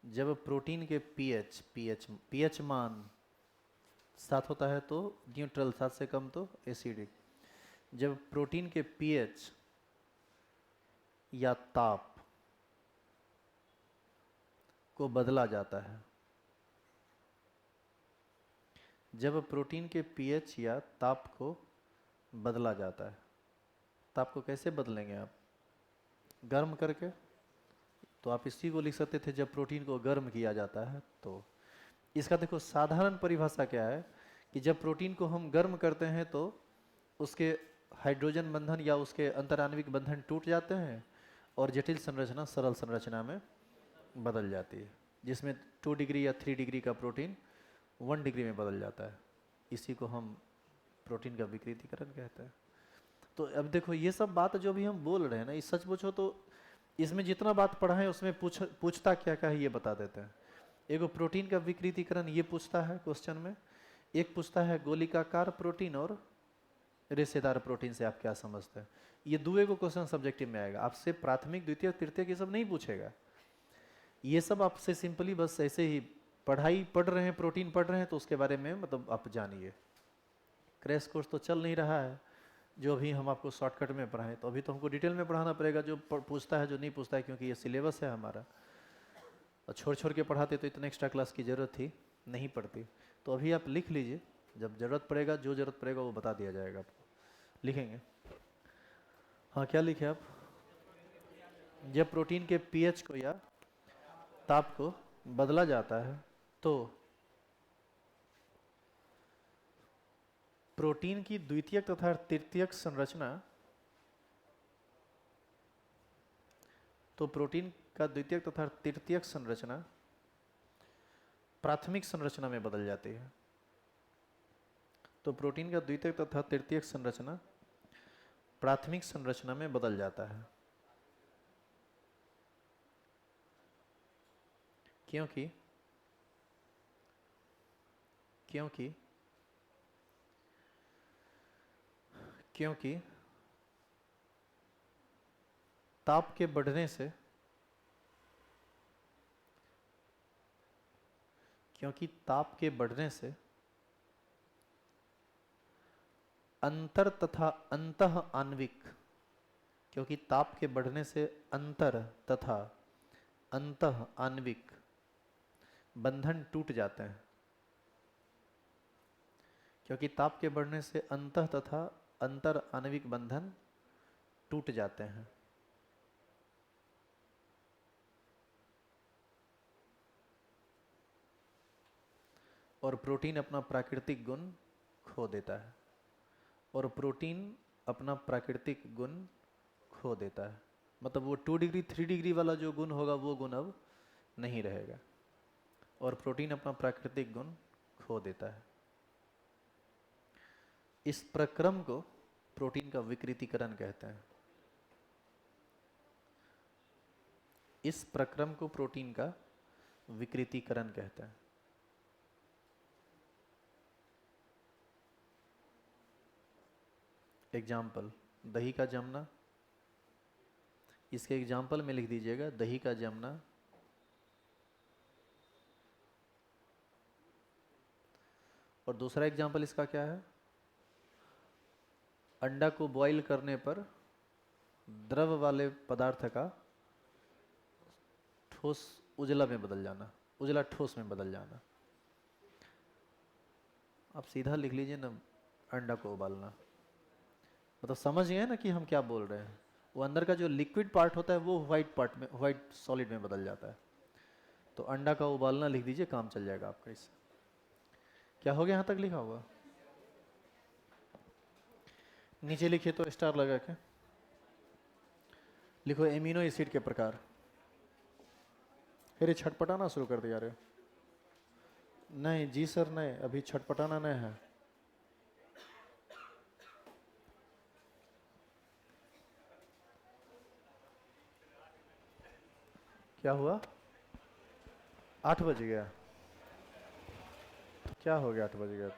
जब प्रोटीन के पीएच मान 7 होता है तो न्यूट्रल, 7 से कम तो एसिडिक। जब प्रोटीन के पीएच या ताप को बदला जाता है, जब प्रोटीन के पीएच या ताप को बदला जाता है, ताप को कैसे बदलेंगे आप? गर्म करके। तो आप इसी को लिख सकते थे, जब प्रोटीन को गर्म किया जाता है तो। इसका देखो साधारण परिभाषा क्या है कि जब प्रोटीन को हम गर्म करते हैं तो उसके हाइड्रोजन बंधन या उसके अंतराण्विक बंधन टूट जाते हैं और जटिल संरचना सरल संरचना में बदल जाती है, जिसमें 2 डिग्री या 3 डिग्री का प्रोटीन 1 डिग्री में बदल जाता है। इसी को हम प्रोटीन का विकृतीकरण कहते हैं। तो अब देखो ये सब बात जो भी हम बोल रहे हैं ना, इस सच पूछो तो इसमें जितना बात पढ़ा है उसमें पूछता क्या क्या है ये बता देते हैं। एगो प्रोटीन का विकृतीकरण ये पूछता है क्वेश्चन में, एक पूछता है गोलिकाकार प्रोटीन और रेशेदार प्रोटीन से आप क्या समझते हैं। ये दुए को क्वेश्चन सब्जेक्टिव में आएगा, आपसे प्राथमिक द्वितीय तृतीय ये सब नहीं पूछेगा। ये सब आपसे सिंपली बस ऐसे ही पढ़ाई पढ़ रहे हैं, प्रोटीन पढ़ रहे हैं तो उसके बारे में मतलब आप जानिए। क्रैश कोर्स तो चल नहीं रहा है जो अभी हम आपको शॉर्टकट में पढ़ाएं, तो अभी तो हमको डिटेल में पढ़ाना पड़ेगा जो पूछता है जो नहीं पूछता है, क्योंकि ये सिलेबस है हमारा। और छोड़ छोड़ के पढ़ाते तो इतना एक्स्ट्रा क्लास की ज़रूरत थी नहीं पड़ती। तो अभी आप लिख लीजिए, जब ज़रूरत पड़ेगा जो ज़रूरत पड़ेगा वो बता दिया जाएगा आपको। लिखेंगे? हाँ, क्या लिखे आप? जब प्रोटीन के पीएच को या ताप को बदला जाता है तो प्रोटीन की द्वितीयक तथा तृतीयक संरचना, तो प्रोटीन का द्वितीयक तथा तृतीयक संरचना प्राथमिक संरचना में बदल जाती है। तो प्रोटीन का द्वितीयक तथा तृतीयक संरचना प्राथमिक संरचना में बदल जाता है, क्योंकि क्योंकि क्योंकि ताप के बढ़ने से अंतर तथा अंतः आणविक, क्योंकि ताप के बढ़ने से अंतर तथा अंतः आणविक बंधन टूट जाते हैं। क्योंकि ताप के बढ़ने से अंतः तथा अंतर आणविक बंधन टूट जाते हैं और प्रोटीन अपना प्राकृतिक गुण खो देता है। और प्रोटीन अपना प्राकृतिक गुण खो देता है, मतलब वो 2 डिग्री 3 डिग्री वाला जो गुण होगा वो गुण अब नहीं रहेगा और प्रोटीन अपना प्राकृतिक गुण खो देता है। इस प्रक्रम को प्रोटीन का विकृतीकरण कहते हैं। इस प्रक्रम को प्रोटीन का विकृतीकरण कहते हैं। एग्जाम्पल, दही का जमना, इसके एग्जाम्पल में लिख दीजिएगा दही का जमना, और दूसरा एग्जाम्पल इसका क्या है, अंडा को बॉईल करने पर द्रव वाले पदार्थ का ठोस उजला में बदल जाना, उजला ठोस में बदल जाना। आप सीधा लिख लीजिए ना, अंडा को उबालना, मतलब समझ गए ना कि हम क्या बोल रहे हैं। वो अंदर का जो लिक्विड पार्ट होता है वो व्हाइट पार्ट में, व्हाइट सॉलिड में बदल जाता है। तो अंडा का उबालना लिख दीजिए, काम चल जाएगा आपका। इससे क्या हो गया, यहाँ तक लिखा हुआ? नीचे लिखिए तो स्टार लगा के लिखो एमिनो एसिड के प्रकार। अरे छटपटाना शुरू कर दिया रे। नहीं जी सर नहीं, अभी छटपटाना नहीं है। क्या हुआ? 8 बज गया? क्या हो गया 8 बज गया?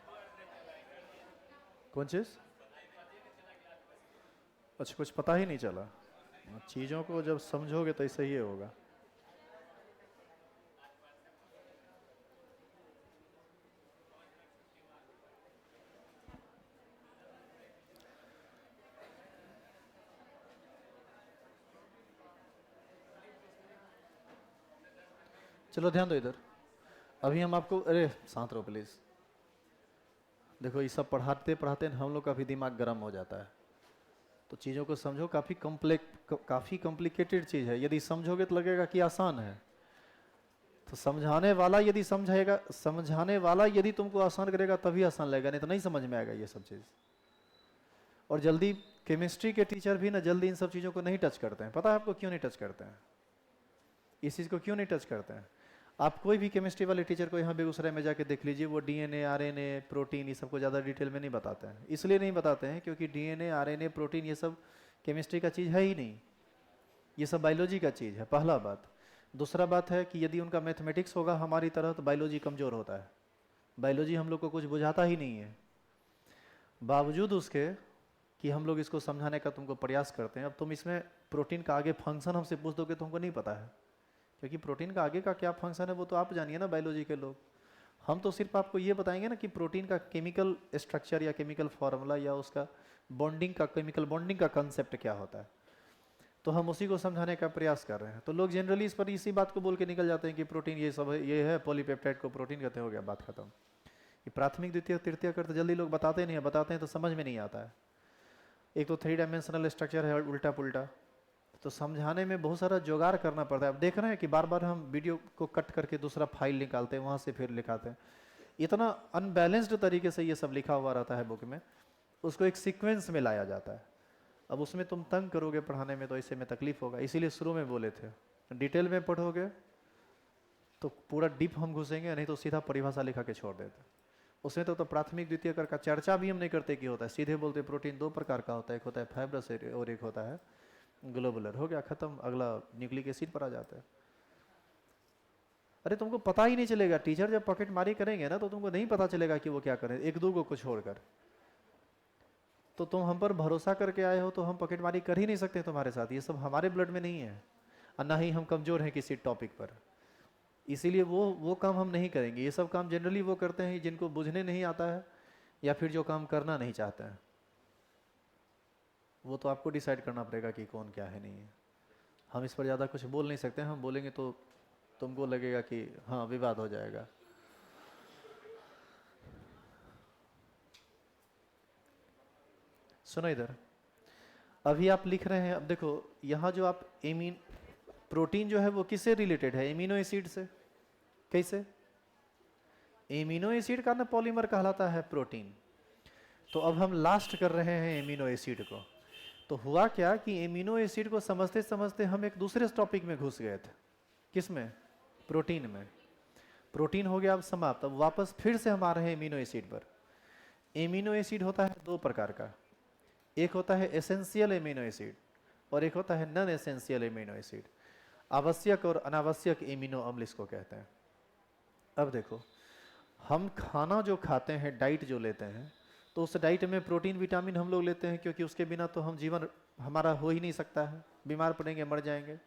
कौन चीज? अच्छा, कुछ पता ही नहीं चला। चीजों को जब समझोगे तो ऐसा ही होगा। चलो ध्यान दो इधर। अभी हम आपको, अरे शांत रहो प्लीज। देखो ये सब पढ़ाते पढ़ाते हम लोग का भी दिमाग गर्म हो जाता है। तो चीज़ों को समझो, काफ़ी कॉम्प्लिकेटेड चीज़ है। यदि समझोगे तो लगेगा कि आसान है। तो समझाने वाला यदि तुमको आसान करेगा तभी आसान लगेगा, नहीं तो नहीं समझ में आएगा ये सब चीज़। और जल्दी केमिस्ट्री के टीचर भी ना जल्दी इन सब चीज़ों को नहीं टच करते हैं। पता है आपको क्यों नहीं टच करते हैं? इस चीज़ को क्यों नहीं टच करते हैं? आप कोई भी केमिस्ट्री वाले टीचर को यहाँ बेगूसराय में जाके देख लीजिए, वो डीएनए, आरएनए, प्रोटीन ये सबको ज़्यादा डिटेल में नहीं बताते हैं। इसलिए नहीं बताते हैं क्योंकि डीएनए, आरएनए, प्रोटीन ये सब केमिस्ट्री का चीज़ है ही नहीं, ये सब बायोलॉजी का चीज़ है, पहला बात। दूसरा बात है कि यदि उनका मैथमेटिक्स होगा हमारी तरह तो बायोलॉजी कमज़ोर होता है। बायोलॉजी हम लोग को कुछ बुझाता ही नहीं है, बावजूद उसके कि हम लोग इसको समझाने का तुमको प्रयास करते हैं। अब तुम इसमें प्रोटीन का आगे फंक्शन हमसे पूछ दोगे तो हमको नहीं पता है, क्योंकि प्रोटीन का आगे का क्या फंक्शन है वो तो आप जानिए ना, बायोलॉजी के लोग। हम तो सिर्फ आपको ये बताएंगे ना कि प्रोटीन का केमिकल स्ट्रक्चर या केमिकल फार्मूला या उसका बॉन्डिंग का, केमिकल बॉन्डिंग का कंसेप्ट क्या होता है, तो हम उसी को समझाने का प्रयास कर रहे हैं। तो लोग जनरली इस पर इसी बात को बोल के निकल जाते हैं कि प्रोटीन ये सब है, ये है पॉलीपेप्टाइड को प्रोटीन कहते, हो गया बात खत्म। ये प्राथमिक द्वितीय तृतीय करते जल्दी लोग बताते नहीं है, बताते हैं तो समझ में नहीं आता है। एक तो 3 डायमेंशनल स्ट्रक्चर है उल्टा पुल्टा, तो समझाने में बहुत सारा जुगाड़ करना पड़ता है। अब देख रहे हैं कि बार बार हम वीडियो को कट करके दूसरा फाइल निकालते हैं, वहाँ से फिर लिखाते हैं। इतना अनबैलेंस्ड तरीके से ये सब लिखा हुआ रहता है बुक में, उसको एक सीक्वेंस में लाया जाता है। अब उसमें तुम तंग करोगे पढ़ाने में तो ऐसे में तकलीफ होगा। इसीलिए शुरू में बोले थे डिटेल में पढ़ोगे तो पूरा डीप हम घुसेंगे, नहीं तो सीधा परिभाषा लिखा के छोड़ देते। उसमें तो प्राथमिक द्वितीय कर का चर्चा भी हम नहीं करते कि होता है, सीधे बोलते प्रोटीन 2 प्रकार का होता है, एक होता है फाइब्रस और एक होता है ग्लोबुलर। हो गया खत्म, अगला न्यूक्लिक एसिड पर आ जाता है। अरे तुमको पता ही नहीं चलेगा, टीचर जब पॉकेट मारी करेंगे ना तो तुमको नहीं पता चलेगा कि वो क्या करें, एक दो को छोड़कर। तो तुम हम पर भरोसा करके आए हो तो हम पॉकेट मारी कर ही नहीं सकते तुम्हारे साथ, ये सब हमारे ब्लड में नहीं है, और ना ही हम कमजोर हैं किसी टॉपिक पर। इसीलिए वो काम हम नहीं करेंगे। ये सब काम जनरली वो करते हैं जिनको बुझने नहीं आता है या फिर जो काम करना नहीं चाहते हैं। वो तो आपको डिसाइड करना पड़ेगा कि कौन क्या है, नहीं है। हम इस पर ज़्यादा कुछ बोल नहीं सकते हैं, हम बोलेंगे तो तुमको लगेगा कि हाँ विवाद हो जाएगा। सुनो इधर, अभी आप लिख रहे हैं, अब देखो यहाँ जो आप प्रोटीन जो है वो किससे रिलेटेड है? एमिनो एसिड से। कैसे? एमिनो एसिड का ना पॉलीमर कहलाता है प्रोटीन। तो अब हम लास्ट कर रहे हैं एमिनो एसिड को। तो हुआ क्या कि एमिनो एसिड को समझते समझते हम एक दूसरे टॉपिक में घुस गए थे। किस में? प्रोटीन में। प्रोटीन हो गया अब समाप्त, अब वापस फिर से हम आ रहे हैं एमिनो एसिड पर। एमिनो एसिड होता है 2 प्रकार का, एक होता है एसेंशियल एमिनो एसिड और एक होता है नॉन एसेंशियल एमिनो एसिड। आवश्यक और अनावश्यक एमिनो अम्ल इसको कहते हैं। अब देखो, हम खाना जो खाते हैं, डाइट जो लेते हैं, तो उस डाइट में प्रोटीन विटामिन हम लोग लेते हैं, क्योंकि उसके बिना तो हम जीवन हमारा हो ही नहीं सकता है, बीमार पड़ेंगे, मर जाएंगे।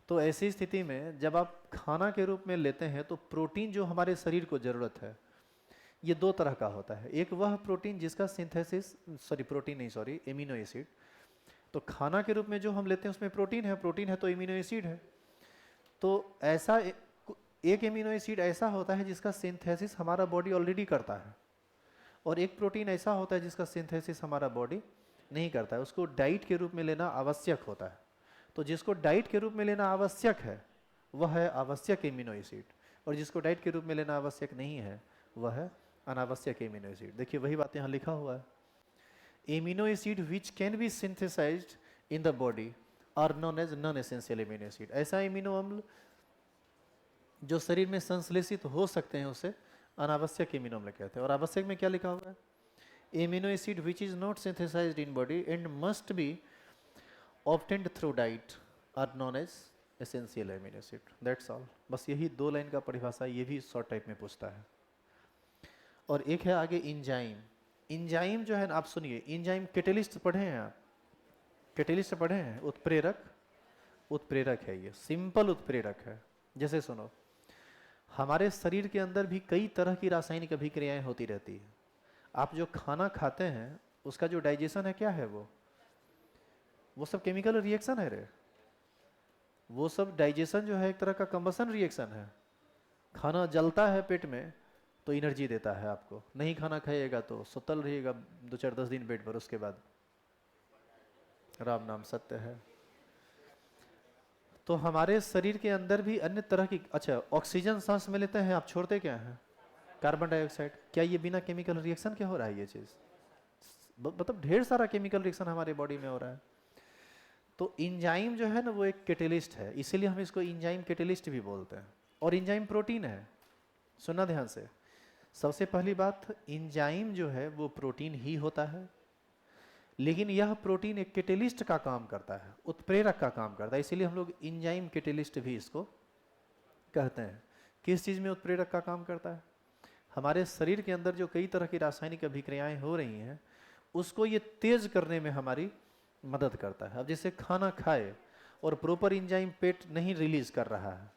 तो ऐसी स्थिति में जब आप खाना के रूप में लेते हैं तो प्रोटीन जो हमारे शरीर को ज़रूरत है, ये दो तरह का होता है। एक वह प्रोटीन जिसका सिंथेसिस, एमिनो एसिड। तो खाना के रूप में जो हम लेते हैं उसमें प्रोटीन है तो एमिनो एसिड है। तो ऐसा एक एमिनो एसिड ऐसा होता है जिसका सिंथेसिस हमारा बॉडी ऑलरेडी करता है, और एक प्रोटीन ऐसा होता है जिसका सिंथेसिस हमारा बॉडी नहीं करता है। उसको डाइट के रूप में लेना आवश्यक होता है। तो जिसको डाइट के रूप में लेना आवश्यक है वह है आवश्यक एमिनो एसिड, और जिसको डाइट के रूप में लेना आवश्यक नहीं है वह है अनावश्यक एमिनो एसिड। देखिए वही बात यहाँ लिखा हुआ है, amino acid which can be synthesized in the body are known as non essential amino acid. ऐसा एमिनो अम्ल जो शरीर में संश्लेषित हो सकते हैं उसे अनावश्यक एमिनो अम्ल कहते हैं। और आवश्यक में क्या लिखा हुआ है, amino acid which is not synthesized in body and must be obtained through diet are known as essential amino acid. That's all. बस यही 2 लाइन का परिभाषा, ये भी शॉर्ट टाइप में पूछता है। और एक है आगे इंजाइम। इंजाइम जो है ना, आप सुनिए, इंजाइम कैटेलिस्ट पढ़े हैं आप? कैटेलिस्ट पढ़े हैं? उत्प्रेरक। उत्प्रेरक है ये, सिंपल उत्प्रेरक है। जैसे सुनो, हमारे शरीर के अंदर भी कई तरह की रासायनिक अभिक्रियाएं होती रहती है। आप जो खाना खाते हैं उसका जो डाइजेशन है, क्या है वो सब केमिकल रिएक्शन है रे। वो सब डाइजेशन जो है एक तरह का कंबसन रिएक्शन है। खाना जलता है पेट में तो एनर्जी देता है आपको, नहीं खाना खाइएगा तो सुतल रहिएगा 2-4-10 दिन पेट पर, उसके बाद राम नाम सत्य है। तो हमारे शरीर के अंदर भी अन्य तरह की, अच्छा ऑक्सीजन सांस में लेते हैं आप, छोड़ते क्या हैं? Carbon dioxide. क्या ये बिना केमिकल रिएक्शन के हो रहा है ये चीज़? मतलब ढेर सारा केमिकल रिएक्शन हमारे बॉडी में हो रहा है। तो इंजाइम जो है ना वो एक कैटेलिस्ट है, इसीलिए हम इसको इंजाइम कैटेलिस्ट भी बोलते हैं। और इंजाइम प्रोटीन है, सुनना ध्यान से। सबसे पहली बात, इंजाइम जो है वो प्रोटीन ही होता है, लेकिन यह प्रोटीन एक कैटेलिस्ट का काम करता है, उत्प्रेरक का काम करता है, इसीलिए हम लोग इंजाइम कैटेलिस्ट भी इसको कहते हैं। किस चीज़ में उत्प्रेरक का काम करता है? हमारे शरीर के अंदर जो कई तरह की रासायनिक अभिक्रियाएं हो रही हैं उसको ये तेज करने में हमारी मदद करता है। अब जैसे खाना खाए और प्रॉपर इंजाइम पेट नहीं रिलीज कर रहा है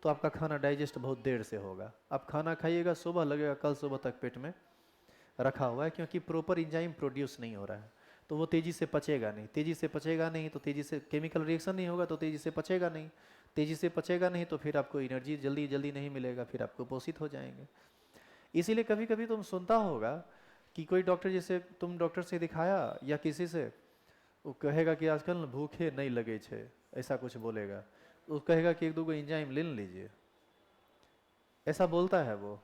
तो आपका खाना डाइजेस्ट बहुत देर से होगा। आप खाना खाइएगा, सुबह लगेगा कल सुबह तक पेट में रखा हुआ है, क्योंकि प्रॉपर इंजाइम प्रोड्यूस नहीं हो रहा है, तो वो तेज़ी से पचेगा नहीं। तेज़ी से पचेगा नहीं तो तेज़ी से केमिकल रिएक्शन नहीं होगा, तो तेज़ी से पचेगा नहीं। तेज़ी से पचेगा नहीं तो फिर आपको एनर्जी जल्दी जल्दी नहीं मिलेगा, फिर आप कुपोषित हो जाएंगे। इसीलिए कभी कभी तुम सुनता होगा कि कोई डॉक्टर, जैसे तुम डॉक्टर से दिखाया या किसी से, वो कहेगा कि आजकल न भूखे नहीं लगे छे, ऐसा कुछ बोलेगा। वो कहेगा कि 1-2 इंजाइम ले लीजिए, ऐसा बोलता है वो।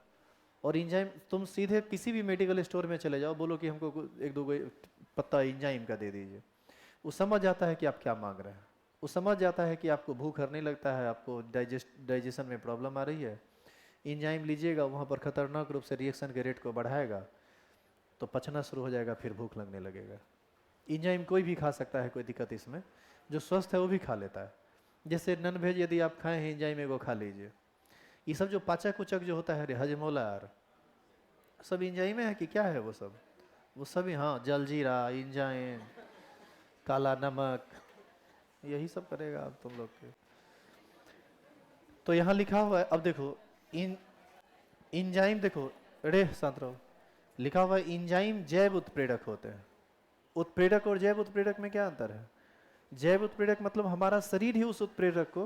और इंजाइम तुम सीधे किसी भी मेडिकल स्टोर में चले जाओ, बोलो कि हमको 1-2 पत्ता इंजाइम का दे दीजिए, वो समझ जाता है कि आप क्या मांग रहे हैं। वो समझ जाता है कि आपको भूख नहीं लगता है, आपको डाइजेशन में प्रॉब्लम आ रही है। इंजाइम लीजिएगा, वहाँ पर खतरनाक रूप से रिएक्शन के रेट को बढ़ाएगा, तो पचना शुरू हो जाएगा, फिर भूख लगने लगेगा। इंजाइम कोई भी खा सकता है, कोई दिक्कत इसमें, जो स्वस्थ है वो भी खा लेता है। जैसे नॉन वेज यदि आप खाए हैं, इंजाइम एगो खा लीजिए। ये सब जो पाचक उचक जो होता है, हजमोलार, सब इंजाइम है कि क्या है वो सब? वो सभी, हाँ, जलजीरा, इंजाइम, काला नमक, यही सब करेगा आप तुम लोग के। तो यहाँ लिखा हुआ है, अब देखो इंजाइम, देखो रे शांत रहो, लिखा हुआ है इंजाइम जैव उत्प्रेरक होते हैं। उत्प्रेरक और जैव उत्प्रेरक में क्या अंतर है? जैव उत्प्रेरक मतलब हमारा शरीर ही उस उत्प्रेरक को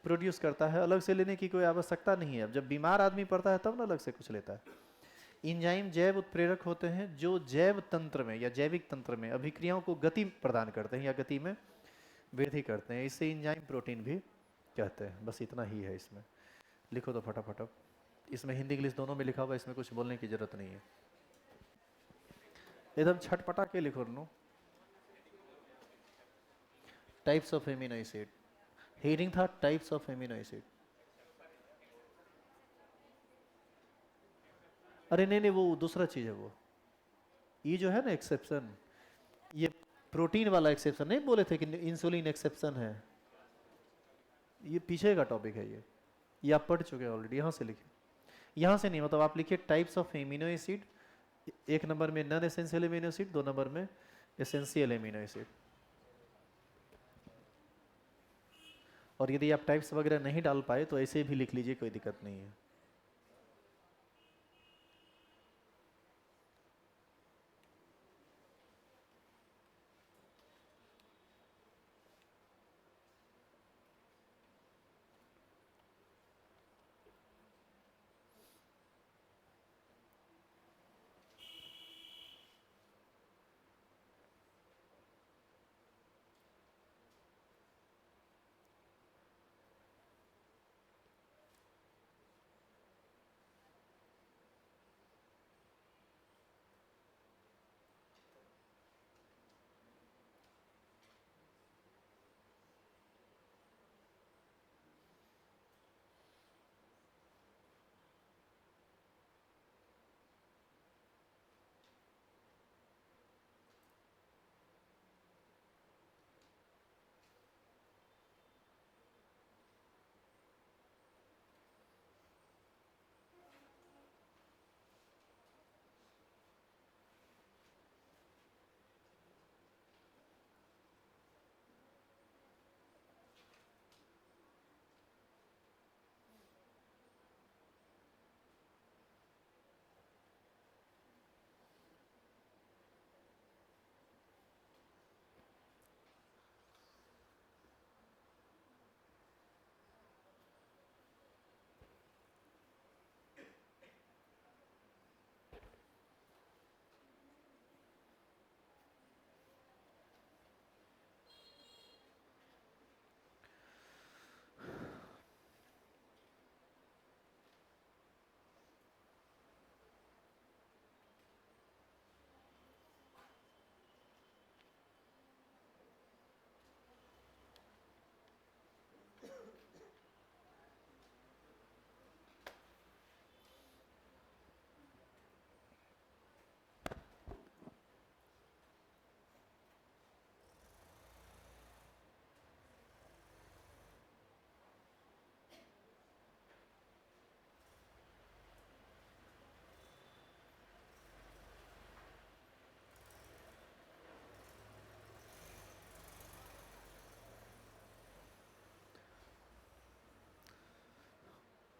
प्रोड्यूस करता है, अलग से लेने की कोई आवश्यकता नहीं है। अब जब बीमार आदमी पड़ता है तब ना अलग से कुछ लेता है। इंजाइम जैव उत्प्रेरक होते हैं जो जैव तंत्र में या जैविक तंत्र में अभिक्रियाओं को गति प्रदान करते हैं या गति में वृद्धि करते हैं, इससे इंजाइम प्रोटीन भी कहते हैं। बस इतना ही है इसमें। लिखो तो फटाफट। अब इसमें हिंदी इंग्लिश दोनों में लिखा हुआ है, इसमें कुछ बोलने की जरूरत नहीं है, एकदम छटपटा के लिखो नो। टाइप्स ऑफ एमिनो एसिड, हीरिंग था टाइप्स ऑफ एमिनो एसिड। अरे नहीं नहीं, वो दूसरा चीज है वो। ये जो है ना एक्सेप्शन, ये प्रोटीन वाला एक्सेप्शन नहीं बोले थे कि इंसुलिन एक्सेप्शन है, ये पीछे का टॉपिक है ये आप पढ़ चुके हैं ऑलरेडी। यहाँ से लिखिए, यहाँ से नहीं, मतलब आप लिखिए टाइप्स ऑफ एमिनो एसिड, एक नंबर में नॉन एसेंशियल एमिनो एसिड, दो नंबर में एसेंशियल एमिनो एसिड। और यदि आप टाइप्स वगैरह नहीं डाल पाए तो ऐसे भी लिख लीजिए, कोई दिक्कत नहीं है।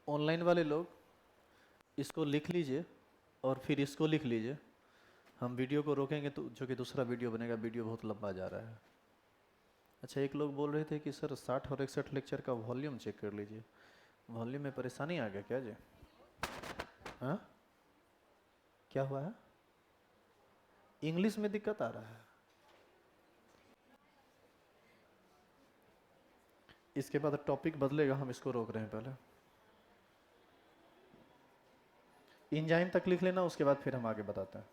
ऑनलाइन वाले लोग इसको लिख लीजिए और फिर इसको लिख लीजिए, हम वीडियो को रोकेंगे तो जो कि दूसरा वीडियो बनेगा, वीडियो बहुत लंबा जा रहा है। अच्छा, एक लोग बोल रहे थे कि सर 60 और 61 लेक्चर का वॉल्यूम चेक कर लीजिए। वॉल्यूम में परेशानी आ गया क्या जी? हाँ, क्या हुआ है? इंग्लिश में दिक्कत आ रहा है। इसके बाद टॉपिक बदलेगा, हम इसको रोक रहे हैं। पहले इंजाइम तक लिख लेना, उसके बाद फिर हम आगे बताते हैं।